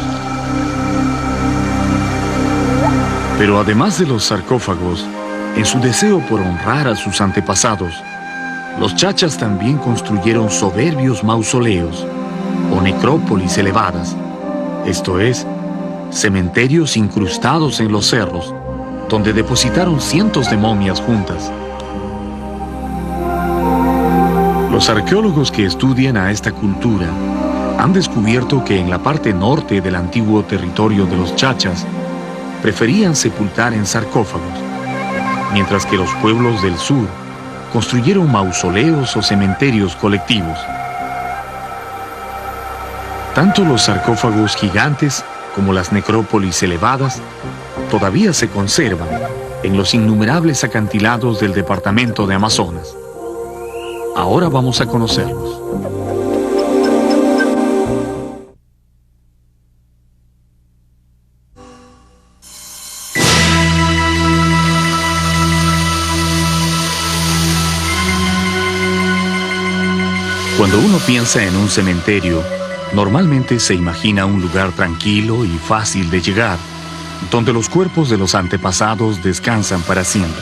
A: Pero además de los sarcófagos, en su deseo por honrar a sus antepasados, los chachas también construyeron soberbios mausoleos o necrópolis elevadas, esto es, cementerios incrustados en los cerros, donde depositaron cientos de momias juntas. Los arqueólogos que estudian a esta cultura han descubierto que en la parte norte del antiguo territorio de los chachas preferían sepultar en sarcófagos, mientras que los pueblos del sur construyeron mausoleos o cementerios colectivos. Tanto los sarcófagos gigantes como las necrópolis elevadas todavía se conservan en los innumerables acantilados del departamento de Amazonas. Ahora vamos a conocerlos. Cuando uno piensa en un cementerio, normalmente se imagina un lugar tranquilo y fácil de llegar, donde los cuerpos de los antepasados descansan para siempre.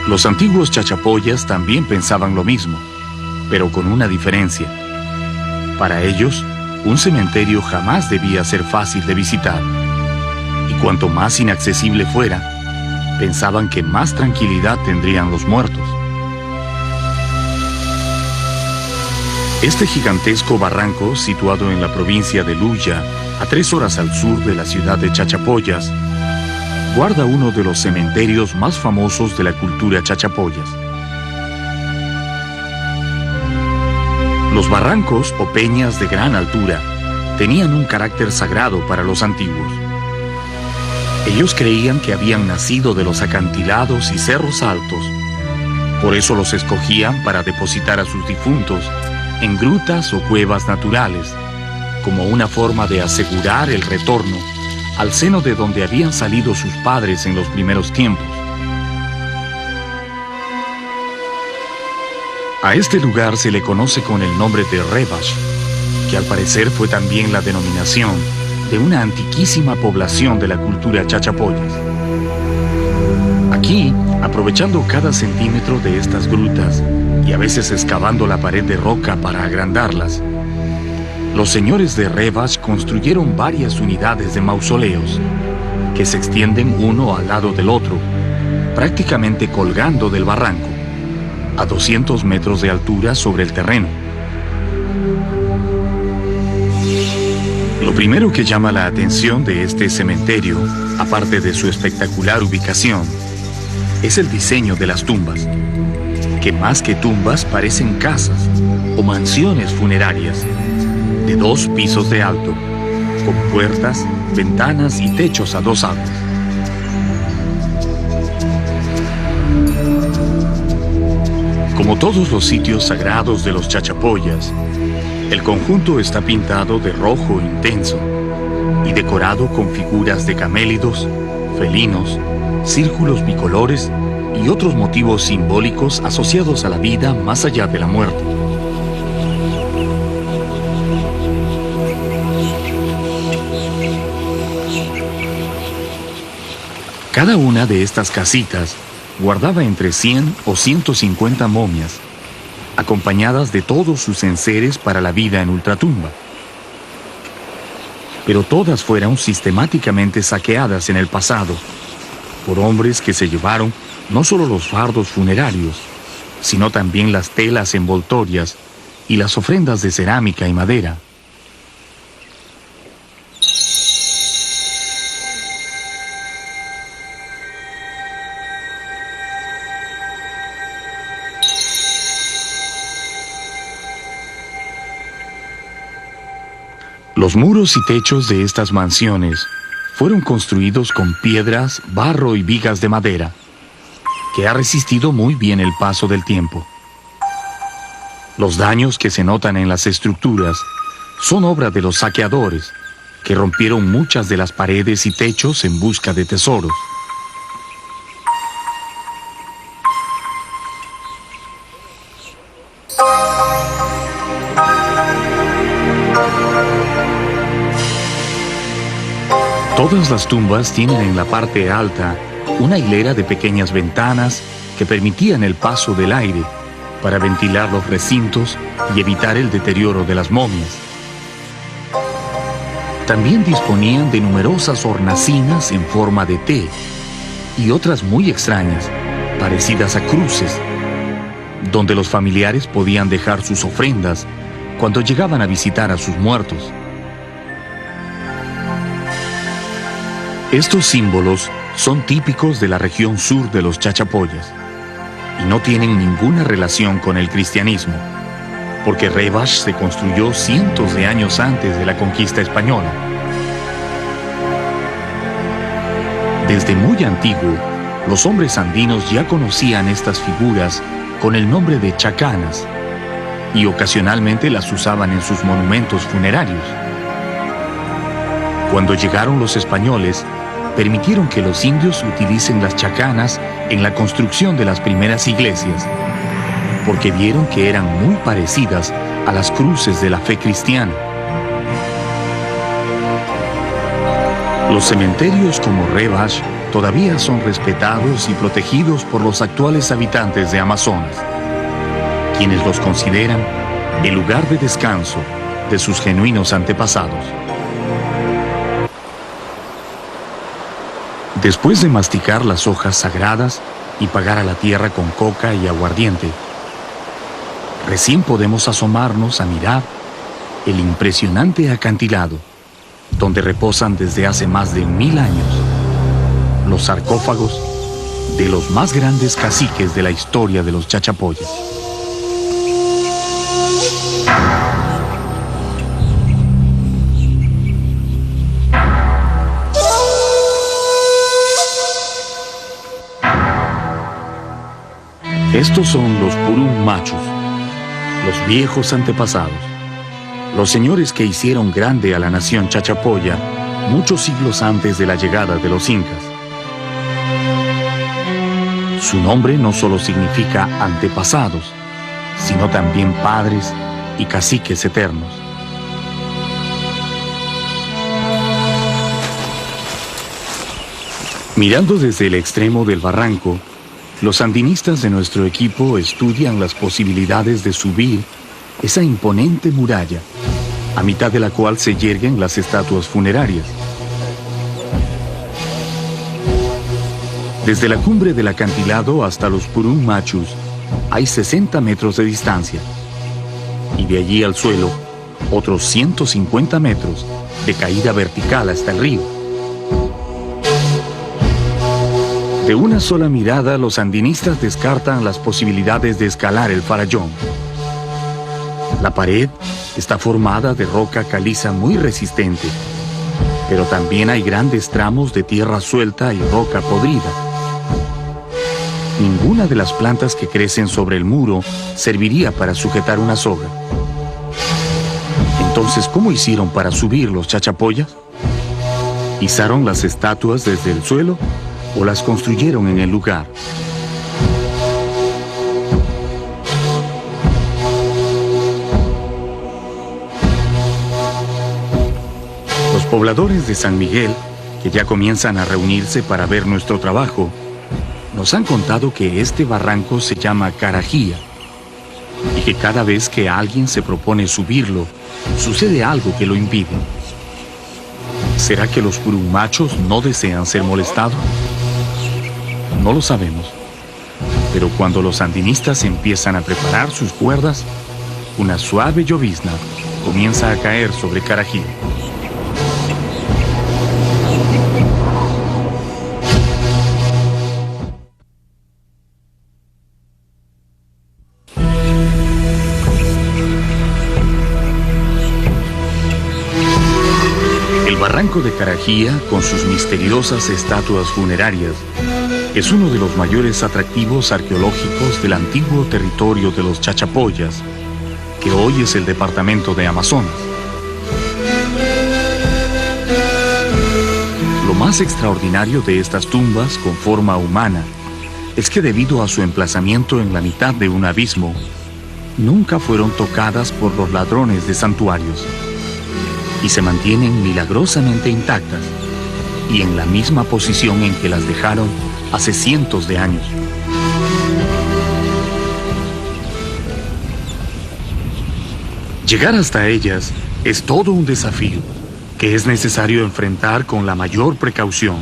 A: Los antiguos chachapoyas también pensaban lo mismo, pero con una diferencia. Para ellos, un cementerio jamás debía ser fácil de visitar, y cuanto más inaccesible fuera, pensaban que más tranquilidad tendrían los muertos. Este gigantesco barranco, situado en la provincia de Luya, a 3 horas al sur de la ciudad de Chachapoyas, guarda uno de los cementerios más famosos de la cultura chachapoyas. Los barrancos o peñas de gran altura tenían un carácter sagrado para los antiguos. Ellos creían que habían nacido de los acantilados y cerros altos. Por eso los escogían para depositar a sus difuntos en grutas o cuevas naturales, como una forma de asegurar el retorno al seno de donde habían salido sus padres en los primeros tiempos. A este lugar se le conoce con el nombre de Rebash, que al parecer fue también la denominación de una antiquísima población de la cultura chachapoyas. Aquí, aprovechando cada centímetro de estas grutas y a veces excavando la pared de roca para agrandarlas, los señores de Rebash construyeron varias unidades de mausoleos que se extienden uno al lado del otro, prácticamente colgando del barranco, a 200 metros de altura sobre el terreno. Lo primero que llama la atención de este cementerio, aparte de su espectacular ubicación, es el diseño de las tumbas, que más que tumbas parecen casas o mansiones funerarias, de 2 pisos de alto, con puertas, ventanas y techos a 2 aguas. Como todos los sitios sagrados de los chachapoyas, el conjunto está pintado de rojo intenso y decorado con figuras de camélidos, felinos, círculos bicolores y otros motivos simbólicos asociados a la vida más allá de la muerte. Cada una de estas casitas guardaba entre 100 o 150 momias, acompañadas de todos sus enseres para la vida en ultratumba. Pero todas fueron sistemáticamente saqueadas en el pasado por hombres que se llevaron no solo los fardos funerarios, sino también las telas envoltorias y las ofrendas de cerámica y madera. Los muros y techos de estas mansiones fueron construidos con piedras, barro y vigas de madera, que ha resistido muy bien el paso del tiempo. Los daños que se notan en las estructuras son obra de los saqueadores, que rompieron muchas de las paredes y techos en busca de tesoros. Todas las tumbas tienen en la parte alta una hilera de pequeñas ventanas que permitían el paso del aire para ventilar los recintos y evitar el deterioro de las momias. También disponían de numerosas hornacinas en forma de T y otras muy extrañas, parecidas a cruces, donde los familiares podían dejar sus ofrendas cuando llegaban a visitar a sus muertos. Estos símbolos son típicos de la región sur de los Chachapoyas y no tienen ninguna relación con el cristianismo, porque Rebash se construyó cientos de años antes de la conquista española. Desde muy antiguo, los hombres andinos ya conocían estas figuras con el nombre de chacanas y ocasionalmente las usaban en sus monumentos funerarios. Cuando llegaron los españoles, permitieron que los indios utilicen las chacanas en la construcción de las primeras iglesias, porque vieron que eran muy parecidas a las cruces de la fe cristiana. Los cementerios como Rebash todavía son respetados y protegidos por los actuales habitantes de Amazonas, quienes los consideran el lugar de descanso de sus genuinos antepasados. Después de masticar las hojas sagradas y pagar a la tierra con coca y aguardiente, recién podemos asomarnos a mirar el impresionante acantilado donde reposan desde hace más de 1000 años los sarcófagos de los más grandes caciques de la historia de los Chachapoyas. Estos son los Purum Machos, los viejos antepasados, los señores que hicieron grande a la nación Chachapoya muchos siglos antes de la llegada de los incas. Su nombre no solo significa antepasados, sino también padres y caciques eternos. Mirando desde el extremo del barranco, los andinistas de nuestro equipo estudian las posibilidades de subir esa imponente muralla, a mitad de la cual se yerguen las estatuas funerarias. Desde la cumbre del acantilado hasta los Purum Machos hay 60 metros de distancia, y de allí al suelo otros 150 metros de caída vertical hasta el río. De una sola mirada, los andinistas descartan las posibilidades de escalar el farallón. La pared está formada de roca caliza muy resistente, pero también hay grandes tramos de tierra suelta y roca podrida. Ninguna de las plantas que crecen sobre el muro serviría para sujetar una soga. Entonces, ¿cómo hicieron para subir los Chachapoyas? ¿Izaron las estatuas desde el suelo o las construyeron en el lugar? Los pobladores de San Miguel, que ya comienzan a reunirse para ver nuestro trabajo, nos han contado que este barranco se llama Carajía y que cada vez que alguien se propone subirlo, sucede algo que lo impide. ¿Será que los Purumachos no desean ser molestados? No lo sabemos, pero cuando los andinistas empiezan a preparar sus cuerdas, una suave llovizna comienza a caer sobre Carajía. El barranco de Carajía, con sus misteriosas estatuas funerarias, es uno de los mayores atractivos arqueológicos del antiguo territorio de los Chachapoyas, que hoy es el departamento de Amazonas. Lo más extraordinario de estas tumbas con forma humana es que debido a su emplazamiento en la mitad de un abismo, nunca fueron tocadas por los ladrones de santuarios y se mantienen milagrosamente intactas y en la misma posición en que las dejaron hace cientos de años. Llegar hasta ellas es todo un desafío que es necesario enfrentar con la mayor precaución,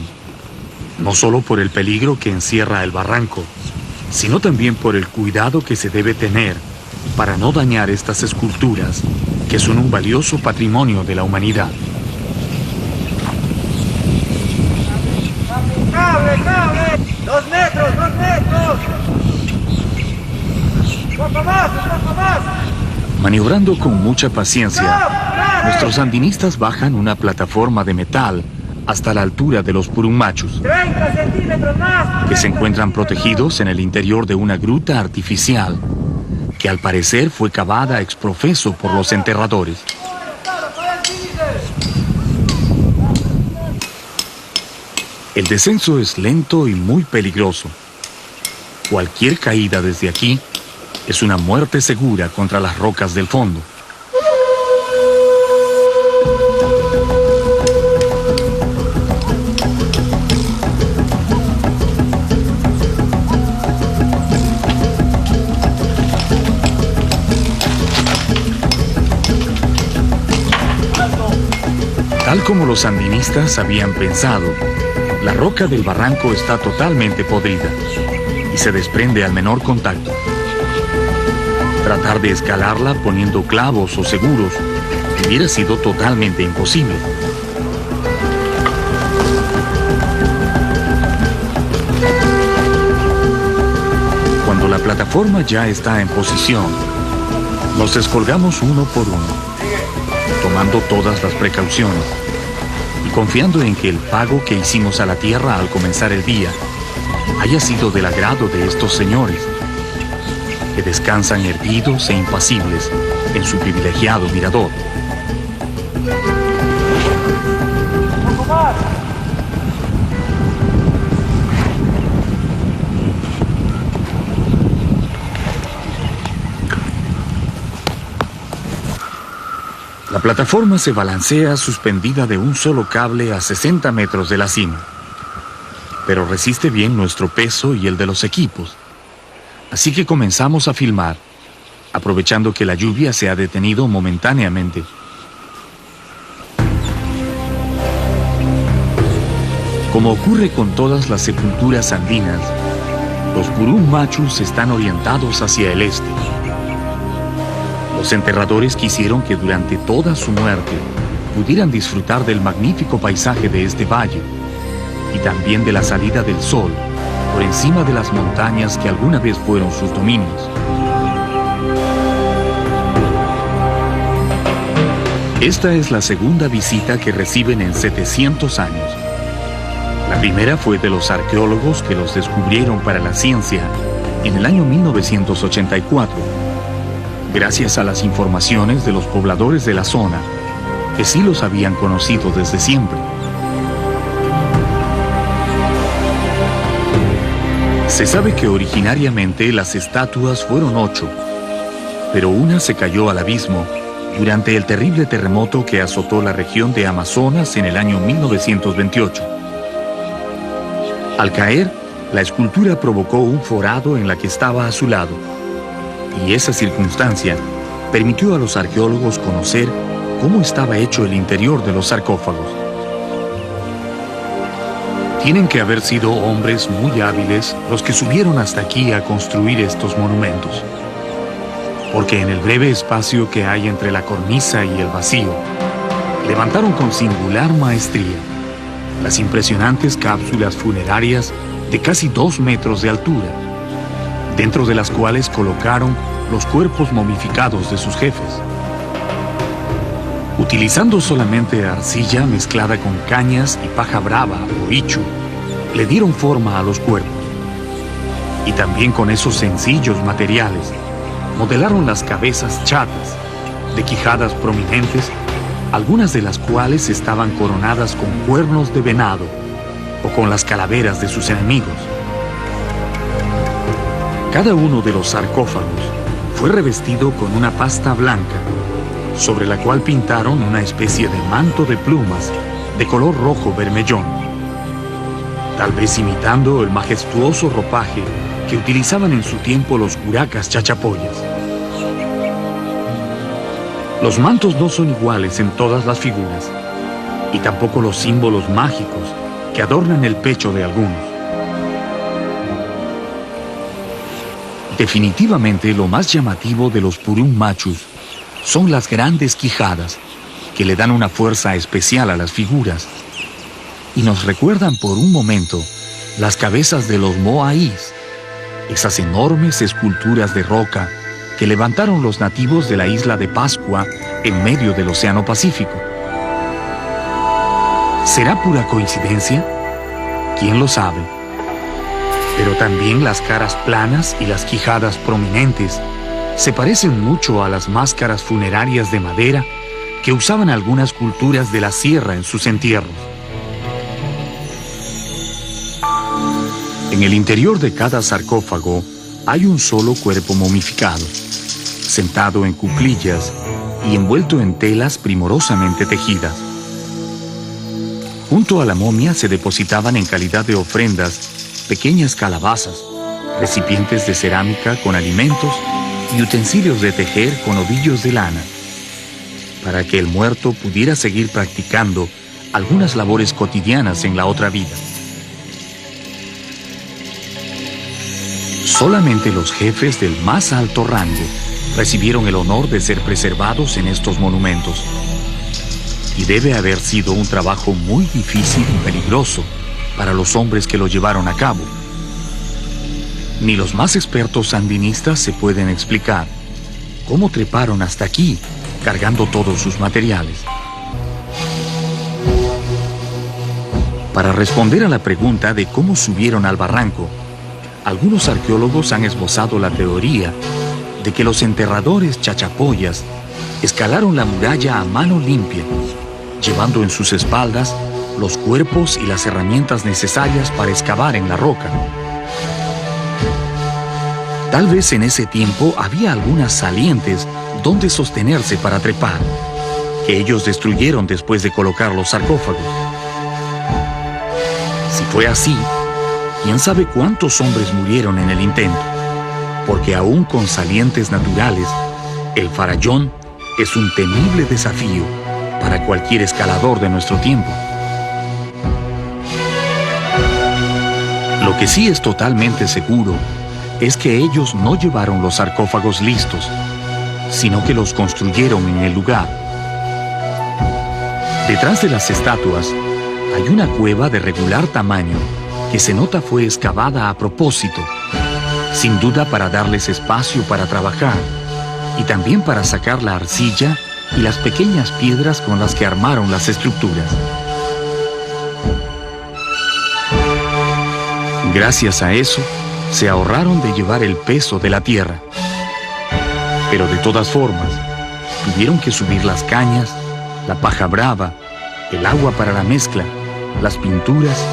A: no solo por el peligro que encierra el barranco, sino también por el cuidado que se debe tener para no dañar estas esculturas que son un valioso patrimonio de la humanidad.
C: ¡Cable, cable! ¡2 metros, 2 metros! ¡Poco más, poco más!
A: Maniobrando con mucha paciencia, nuestros andinistas bajan una plataforma de metal hasta la altura de los Purumachus,
C: 30 centímetros más.
A: que se encuentran protegidos en el interior de una gruta artificial que al parecer fue cavada ex profeso por los enterradores. El descenso es lento y muy peligroso. Cualquier caída desde aquí es una muerte segura contra las rocas del fondo. Tal como los sandinistas habían pensado, la roca del barranco está totalmente podrida y se desprende al menor contacto. Tratar de escalarla poniendo clavos o seguros hubiera sido totalmente imposible. Cuando la plataforma ya está en posición, nos descolgamos uno por uno, tomando todas las precauciones y confiando en que el pago que hicimos a la tierra al comenzar el día haya sido del agrado de estos señores, que descansan erguidos e impasibles en su privilegiado mirador. La plataforma se balancea suspendida de un solo cable a 60 metros de la cima, pero resiste bien nuestro peso y el de los equipos. Así que comenzamos a filmar, aprovechando que la lluvia se ha detenido momentáneamente. Como ocurre con todas las sepulturas andinas, los Purumachus están orientados hacia el este. Los enterradores quisieron que durante toda su muerte pudieran disfrutar del magnífico paisaje de este valle y también de la salida del sol por encima de las montañas que alguna vez fueron sus dominios. Esta es la segunda visita que reciben en 700 años. La primera fue de los arqueólogos que los descubrieron para la ciencia en el año 1984. Gracias a las informaciones de los pobladores de la zona, que sí los habían conocido desde siempre. Se sabe que originariamente las estatuas fueron 8, pero una se cayó al abismo durante el terrible terremoto que azotó la región de Amazonas en el año 1928. Al caer, la escultura provocó un forado en la que estaba a su lado, y esa circunstancia permitió a los arqueólogos conocer cómo estaba hecho el interior de los sarcófagos. Tienen que haber sido hombres muy hábiles los que subieron hasta aquí a construir estos monumentos, porque en el breve espacio que hay entre la cornisa y el vacío, levantaron con singular maestría las impresionantes cápsulas funerarias de casi 2 metros de altura, dentro de las cuales colocaron los cuerpos momificados de sus jefes. Utilizando solamente arcilla mezclada con cañas y paja brava o ichu, le dieron forma a los cuerpos. Y también con esos sencillos materiales, modelaron las cabezas chatas, de quijadas prominentes, algunas de las cuales estaban coronadas con cuernos de venado o con las calaveras de sus enemigos. Cada uno de los sarcófagos fue revestido con una pasta blanca, sobre la cual pintaron una especie de manto de plumas de color rojo bermellón, tal vez imitando el majestuoso ropaje que utilizaban en su tiempo los curacas chachapoyas. Los mantos no son iguales en todas las figuras, y tampoco los símbolos mágicos que adornan el pecho de algunos. Definitivamente lo más llamativo de los Purum Machus son las grandes quijadas, que le dan una fuerza especial a las figuras, y nos recuerdan por un momento las cabezas de los Moais, esas enormes esculturas de roca que levantaron los nativos de la isla de Pascua en medio del Océano Pacífico. ¿Será pura coincidencia? ¿Quién lo sabe? Pero también las caras planas y las quijadas prominentes se parecen mucho a las máscaras funerarias de madera que usaban algunas culturas de la sierra en sus entierros. En el interior de cada sarcófago hay un solo cuerpo momificado, sentado en cuclillas y envuelto en telas primorosamente tejidas. Junto a la momia se depositaban en calidad de ofrendas pequeñas calabazas, recipientes de cerámica con alimentos y utensilios de tejer con ovillos de lana, para que el muerto pudiera seguir practicando algunas labores cotidianas en la otra vida. Solamente los jefes del más alto rango recibieron el honor de ser preservados en estos monumentos. Y debe haber sido un trabajo muy difícil y peligroso para los hombres que lo llevaron a cabo. Ni los más expertos sandinistas se pueden explicar cómo treparon hasta aquí cargando todos sus materiales. Para responder a la pregunta de cómo subieron al barranco, algunos arqueólogos han esbozado la teoría de que los enterradores chachapoyas escalaron la muralla a mano limpia, llevando en sus espaldas los cuerpos y las herramientas necesarias para excavar en la roca. Tal vez en ese tiempo había algunas salientes donde sostenerse para trepar, que ellos destruyeron después de colocar los sarcófagos. Si fue así, quién sabe cuántos hombres murieron en el intento, porque aún con salientes naturales, el farallón es un temible desafío para cualquier escalador de nuestro tiempo. Lo que sí es totalmente seguro es que ellos no llevaron los sarcófagos listos, sino que los construyeron en el lugar. Detrás de las estatuas hay una cueva de regular tamaño que se nota fue excavada a propósito, sin duda para darles espacio para trabajar y también para sacar la arcilla y las pequeñas piedras con las que armaron las estructuras. Gracias a eso, se ahorraron de llevar el peso de la tierra. Pero de todas formas, tuvieron que subir las cañas, la paja brava, el agua para la mezcla, las pinturas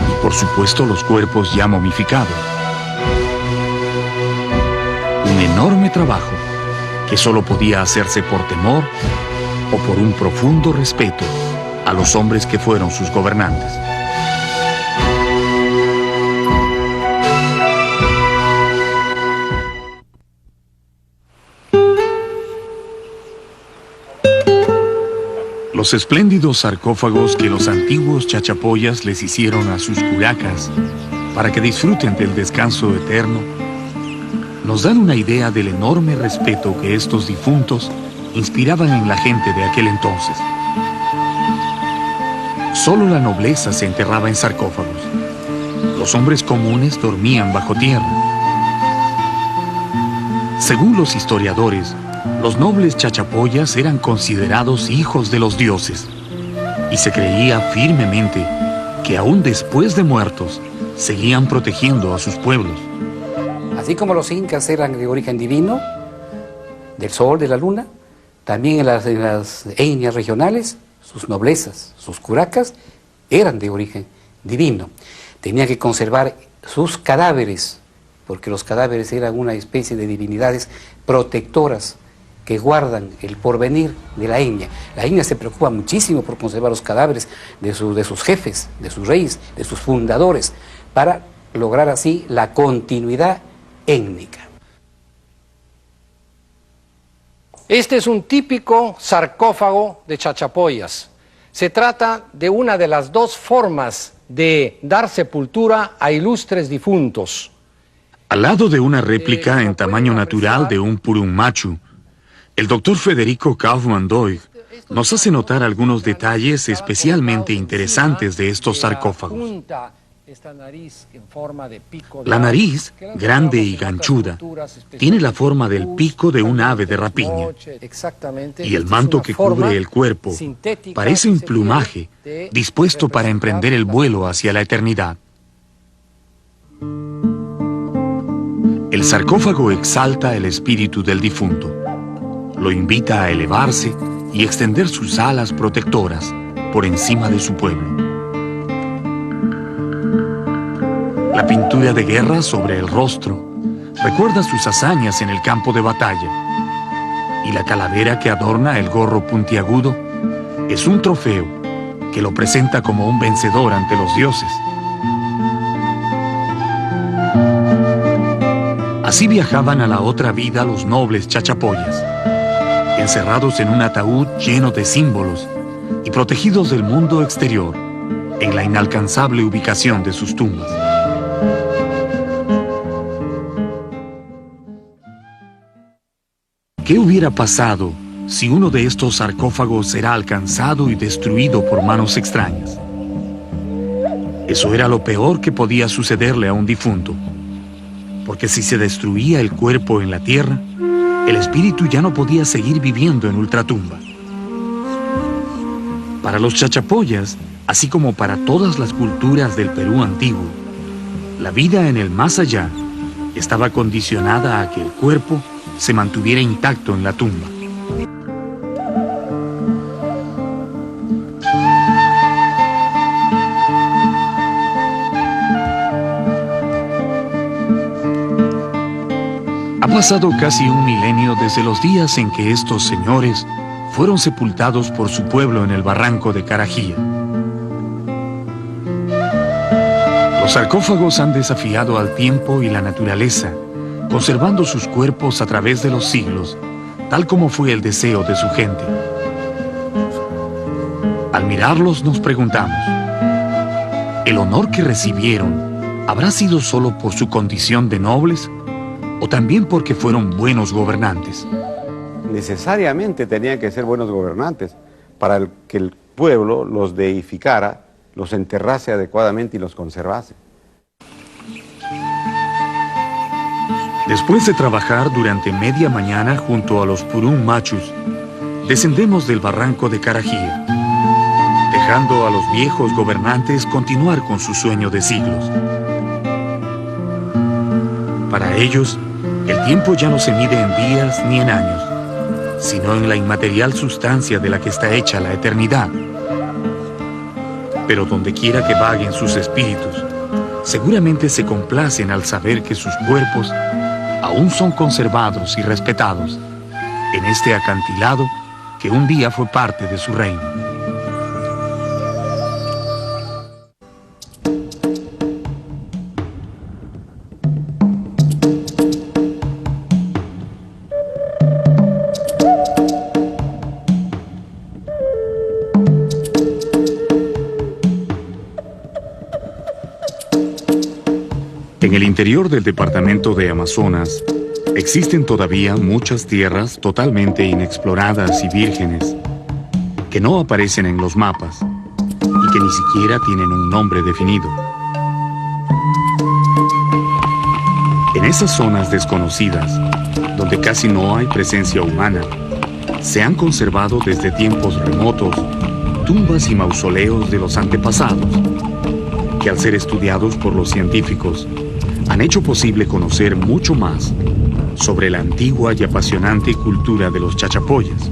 A: y por supuesto los cuerpos ya momificados. Un enorme trabajo que solo podía hacerse por temor o por un profundo respeto a los hombres que fueron sus gobernantes. Los espléndidos sarcófagos que los antiguos chachapoyas les hicieron a sus curacas para que disfruten del descanso eterno, nos dan una idea del enorme respeto que estos difuntos inspiraban en la gente de aquel entonces. Solo la nobleza se enterraba en sarcófagos. Los hombres comunes dormían bajo tierra. Según los historiadores, Los nobles chachapoyas eran considerados hijos de los dioses y se creía firmemente que aún después de muertos seguían protegiendo a sus pueblos.
H: Así como los incas eran de origen divino, del sol, de la luna, también en las etnias regionales, sus noblezas, sus curacas, eran de origen divino. Tenían que conservar sus cadáveres, porque los cadáveres eran una especie de divinidades protectoras que guardan el porvenir de la etnia. La etnia se preocupa muchísimo por conservar los cadáveres de sus jefes, de sus reyes, de sus fundadores, para lograr así la continuidad étnica.
B: Este es un típico sarcófago de Chachapoyas. Se trata de una de las dos formas de dar sepultura a ilustres difuntos.
A: Al lado de una réplica en tamaño natural de un Purum Machu, el doctor Federico Kaufmann-Doig nos hace notar algunos detalles especialmente interesantes de estos sarcófagos. La nariz, grande y ganchuda, tiene la forma del pico de un ave de rapiña. Y el manto que cubre el cuerpo parece un plumaje dispuesto para emprender el vuelo hacia la eternidad. El sarcófago exalta el espíritu del difunto. Lo invita a elevarse y extender sus alas protectoras por encima de su pueblo. La pintura de guerra sobre el rostro recuerda sus hazañas en el campo de batalla. Y la calavera que adorna el gorro puntiagudo es un trofeo que lo presenta como un vencedor ante los dioses. Así viajaban a la otra vida los nobles chachapoyas, encerrados en un ataúd lleno de símbolos y protegidos del mundo exterior, en la inalcanzable ubicación de sus tumbas. ¿Qué hubiera pasado si uno de estos sarcófagos era alcanzado y destruido por manos extrañas? Eso era lo peor que podía sucederle a un difunto, porque si se destruía el cuerpo en la tierra, el espíritu ya no podía seguir viviendo en ultratumba. Para los chachapoyas, así como para todas las culturas del Perú antiguo, la vida en el más allá estaba condicionada a que el cuerpo se mantuviera intacto en la tumba. Ha pasado casi un milenio desde los días en que estos señores fueron sepultados por su pueblo en el barranco de Carajía. Los sarcófagos han desafiado al tiempo y la naturaleza, conservando sus cuerpos a través de los siglos, tal como fue el deseo de su gente. Al mirarlos nos preguntamos, ¿el honor que recibieron habrá sido solo por su condición de nobles o también porque fueron buenos gobernantes?
I: Necesariamente tenían que ser buenos gobernantes para que el pueblo los deificara, los enterrase adecuadamente y los conservase.
A: Después de trabajar durante media mañana junto a los Purum Machus, descendemos del barranco de Carajía, dejando a los viejos gobernantes continuar con su sueño de siglos. Para ellos, el tiempo ya no se mide en días ni en años, sino en la inmaterial sustancia de la que está hecha la eternidad. Pero donde quiera que vaguen sus espíritus, seguramente se complacen al saber que sus cuerpos aún son conservados y respetados en este acantilado que un día fue parte de su reino. En el interior del departamento de Amazonas existen todavía muchas tierras totalmente inexploradas y vírgenes que no aparecen en los mapas y que ni siquiera tienen un nombre definido. En esas zonas desconocidas, donde casi no hay presencia humana, se han conservado desde tiempos remotos tumbas y mausoleos de los antepasados, que al ser estudiados por los científicos, han hecho posible conocer mucho más sobre la antigua y apasionante cultura de los chachapoyas.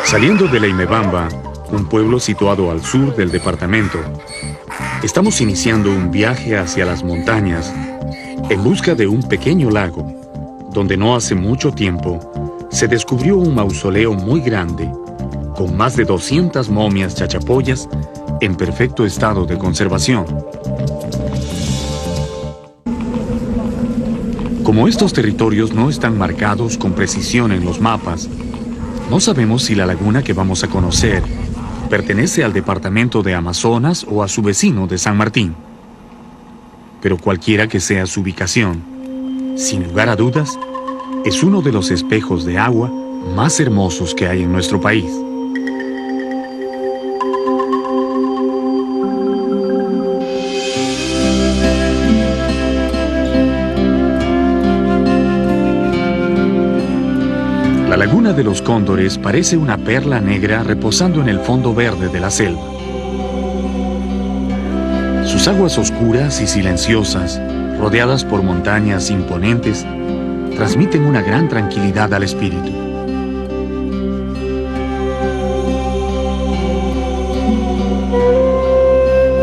A: Saliendo de Leimebamba, un pueblo situado al sur del departamento, estamos iniciando un viaje hacia las montañas en busca de un pequeño lago, donde no hace mucho tiempo se descubrió un mausoleo muy grande, con más de 200 momias chachapoyas en perfecto estado de conservación. Como estos territorios no están marcados con precisión en los mapas, no sabemos si la laguna que vamos a conocer pertenece al departamento de Amazonas o a su vecino de San Martín. Pero cualquiera que sea su ubicación, sin lugar a dudas, es uno de los espejos de agua más hermosos que hay en nuestro país. La laguna de los Cóndores parece una perla negra reposando en el fondo verde de la selva. Sus aguas oscuras y silenciosas, rodeadas por montañas imponentes, transmiten una gran tranquilidad al espíritu.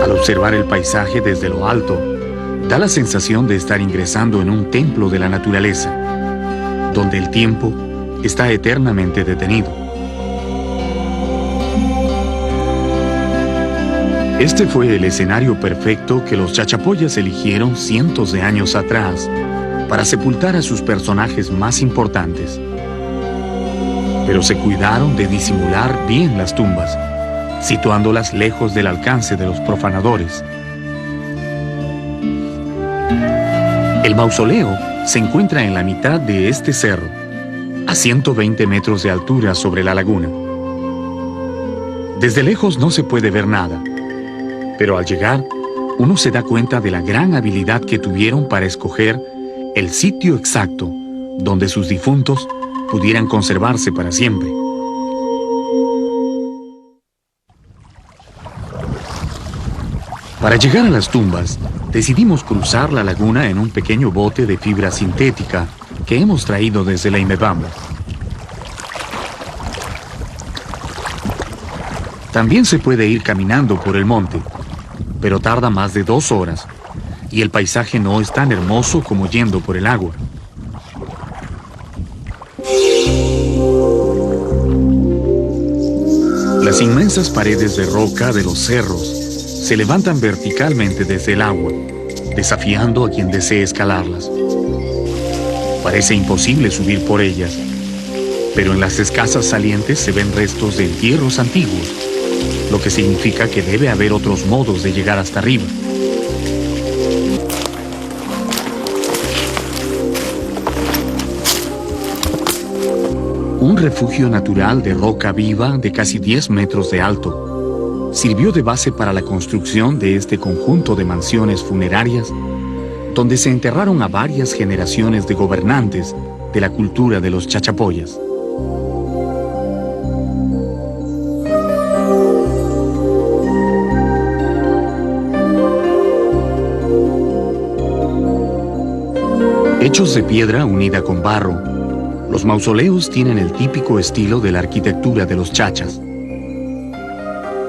A: Al observar el paisaje desde lo alto, da la sensación de estar ingresando en un templo de la naturaleza, donde el tiempo está eternamente detenido. Este fue el escenario perfecto que los chachapoyas eligieron cientos de años atrás para sepultar a sus personajes más importantes. Pero se cuidaron de disimular bien las tumbas, situándolas lejos del alcance de los profanadores. El mausoleo se encuentra en la mitad de este cerro, a 120 metros de altura sobre la laguna. Desde lejos no se puede ver nada, pero al llegar, uno se da cuenta de la gran habilidad que tuvieron para escoger el sitio exacto donde sus difuntos pudieran conservarse para siempre. Para llegar a las tumbas, decidimos cruzar la laguna en un pequeño bote de fibra sintética que hemos traído desde Leimebamba. También se puede ir caminando por el monte, pero tarda más de 2 horas, y el paisaje no es tan hermoso como yendo por el agua. Las inmensas paredes de roca de los cerros se levantan verticalmente desde el agua, desafiando a quien desee escalarlas. Parece imposible subir por ellas, pero en las escasas salientes se ven restos de entierros antiguos, lo que significa que debe haber otros modos de llegar hasta arriba. Un refugio natural de roca viva de casi 10 metros de alto sirvió de base para la construcción de este conjunto de mansiones funerarias, donde se enterraron a varias generaciones de gobernantes de la cultura de los chachapoyas. Hechos de piedra unida con barro, los mausoleos tienen el típico estilo de la arquitectura de los chachas.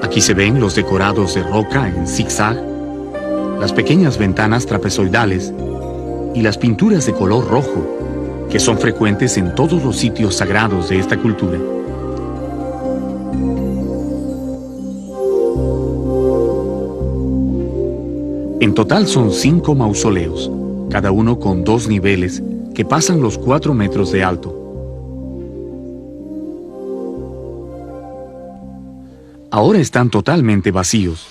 A: Aquí se ven los decorados de roca en zigzag, las pequeñas ventanas trapezoidales y las pinturas de color rojo, que son frecuentes en todos los sitios sagrados de esta cultura. En total son 5 mausoleos, cada uno con 2 niveles que pasan los 4 metros de alto. Ahora están totalmente vacíos,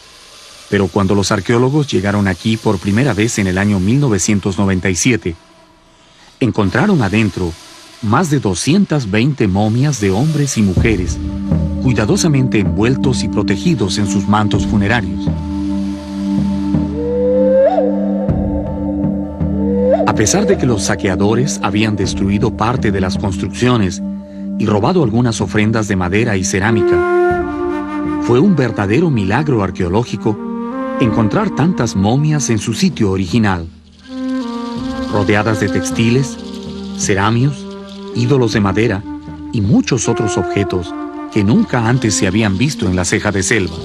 A: pero cuando los arqueólogos llegaron aquí por primera vez en el año 1997, encontraron adentro más de 220 momias de hombres y mujeres, cuidadosamente envueltos y protegidos en sus mantos funerarios. pesar de que los saqueadores habían destruido parte de las construcciones y robado algunas ofrendas de madera y cerámica, fue un verdadero milagro arqueológico encontrar tantas momias en su sitio original, rodeadas de textiles, cerámicos, ídolos de madera y muchos otros objetos que nunca antes se habían visto en la ceja de selva.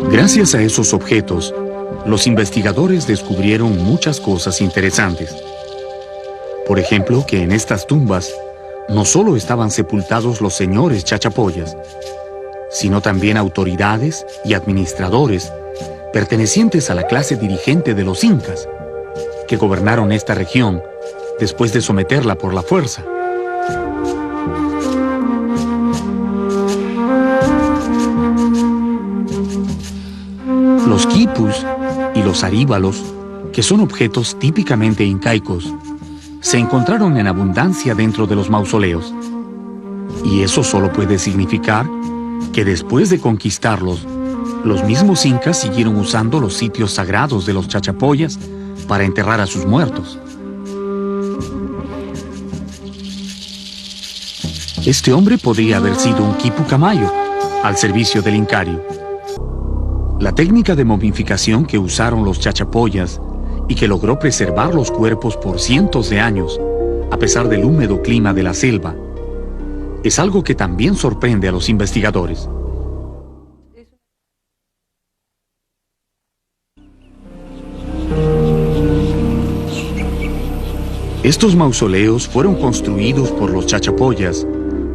A: Gracias a esos objetos, los investigadores descubrieron muchas cosas interesantes. Por ejemplo, que en estas tumbas no solo estaban sepultados los señores chachapoyas, sino también autoridades y administradores pertenecientes a la clase dirigente de los incas, que gobernaron esta región después de someterla por la fuerza. Los quipus y los aríbalos, que son objetos típicamente incaicos, se encontraron en abundancia dentro de los mausoleos. Y eso solo puede significar que después de conquistarlos, los mismos incas siguieron usando los sitios sagrados de los chachapoyas para enterrar a sus muertos. Este hombre podría haber sido un quipu camayo al servicio del incario. La técnica de momificación que usaron los chachapoyas y que logró preservar los cuerpos por cientos de años, a pesar del húmedo clima de la selva, es algo que también sorprende a los investigadores. Estos mausoleos fueron construidos por los chachapoyas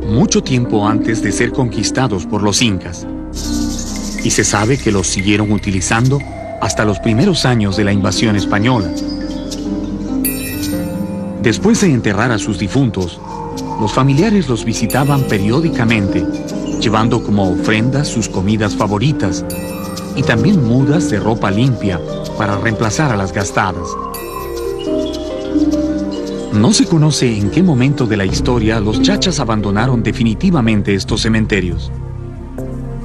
A: mucho tiempo antes de ser conquistados por los incas, y se sabe que los siguieron utilizando hasta los primeros años de la invasión española. Después de enterrar a sus difuntos, los familiares los visitaban periódicamente, llevando como ofrendas sus comidas favoritas y también mudas de ropa limpia para reemplazar a las gastadas. No se conoce en qué momento de la historia los chachas abandonaron definitivamente estos cementerios.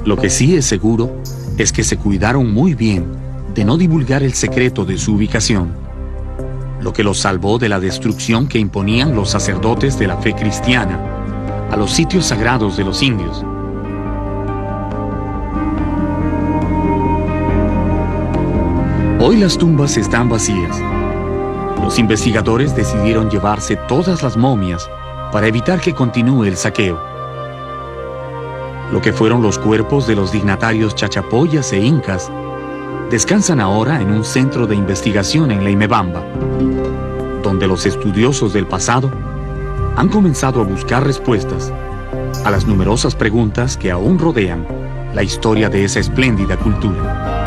A: Lo que sí es seguro es que se cuidaron muy bien de no divulgar el secreto de su ubicación, lo que los salvó de la destrucción que imponían los sacerdotes de la fe cristiana a los sitios sagrados de los indios. Hoy las tumbas están vacías. Los investigadores decidieron llevarse todas las momias para evitar que continúe el saqueo. Lo que fueron los cuerpos de los dignatarios chachapoyas e incas descansan ahora en un centro de investigación en Leimebamba, donde los estudiosos del pasado han comenzado a buscar respuestas a las numerosas preguntas que aún rodean la historia de esa espléndida cultura.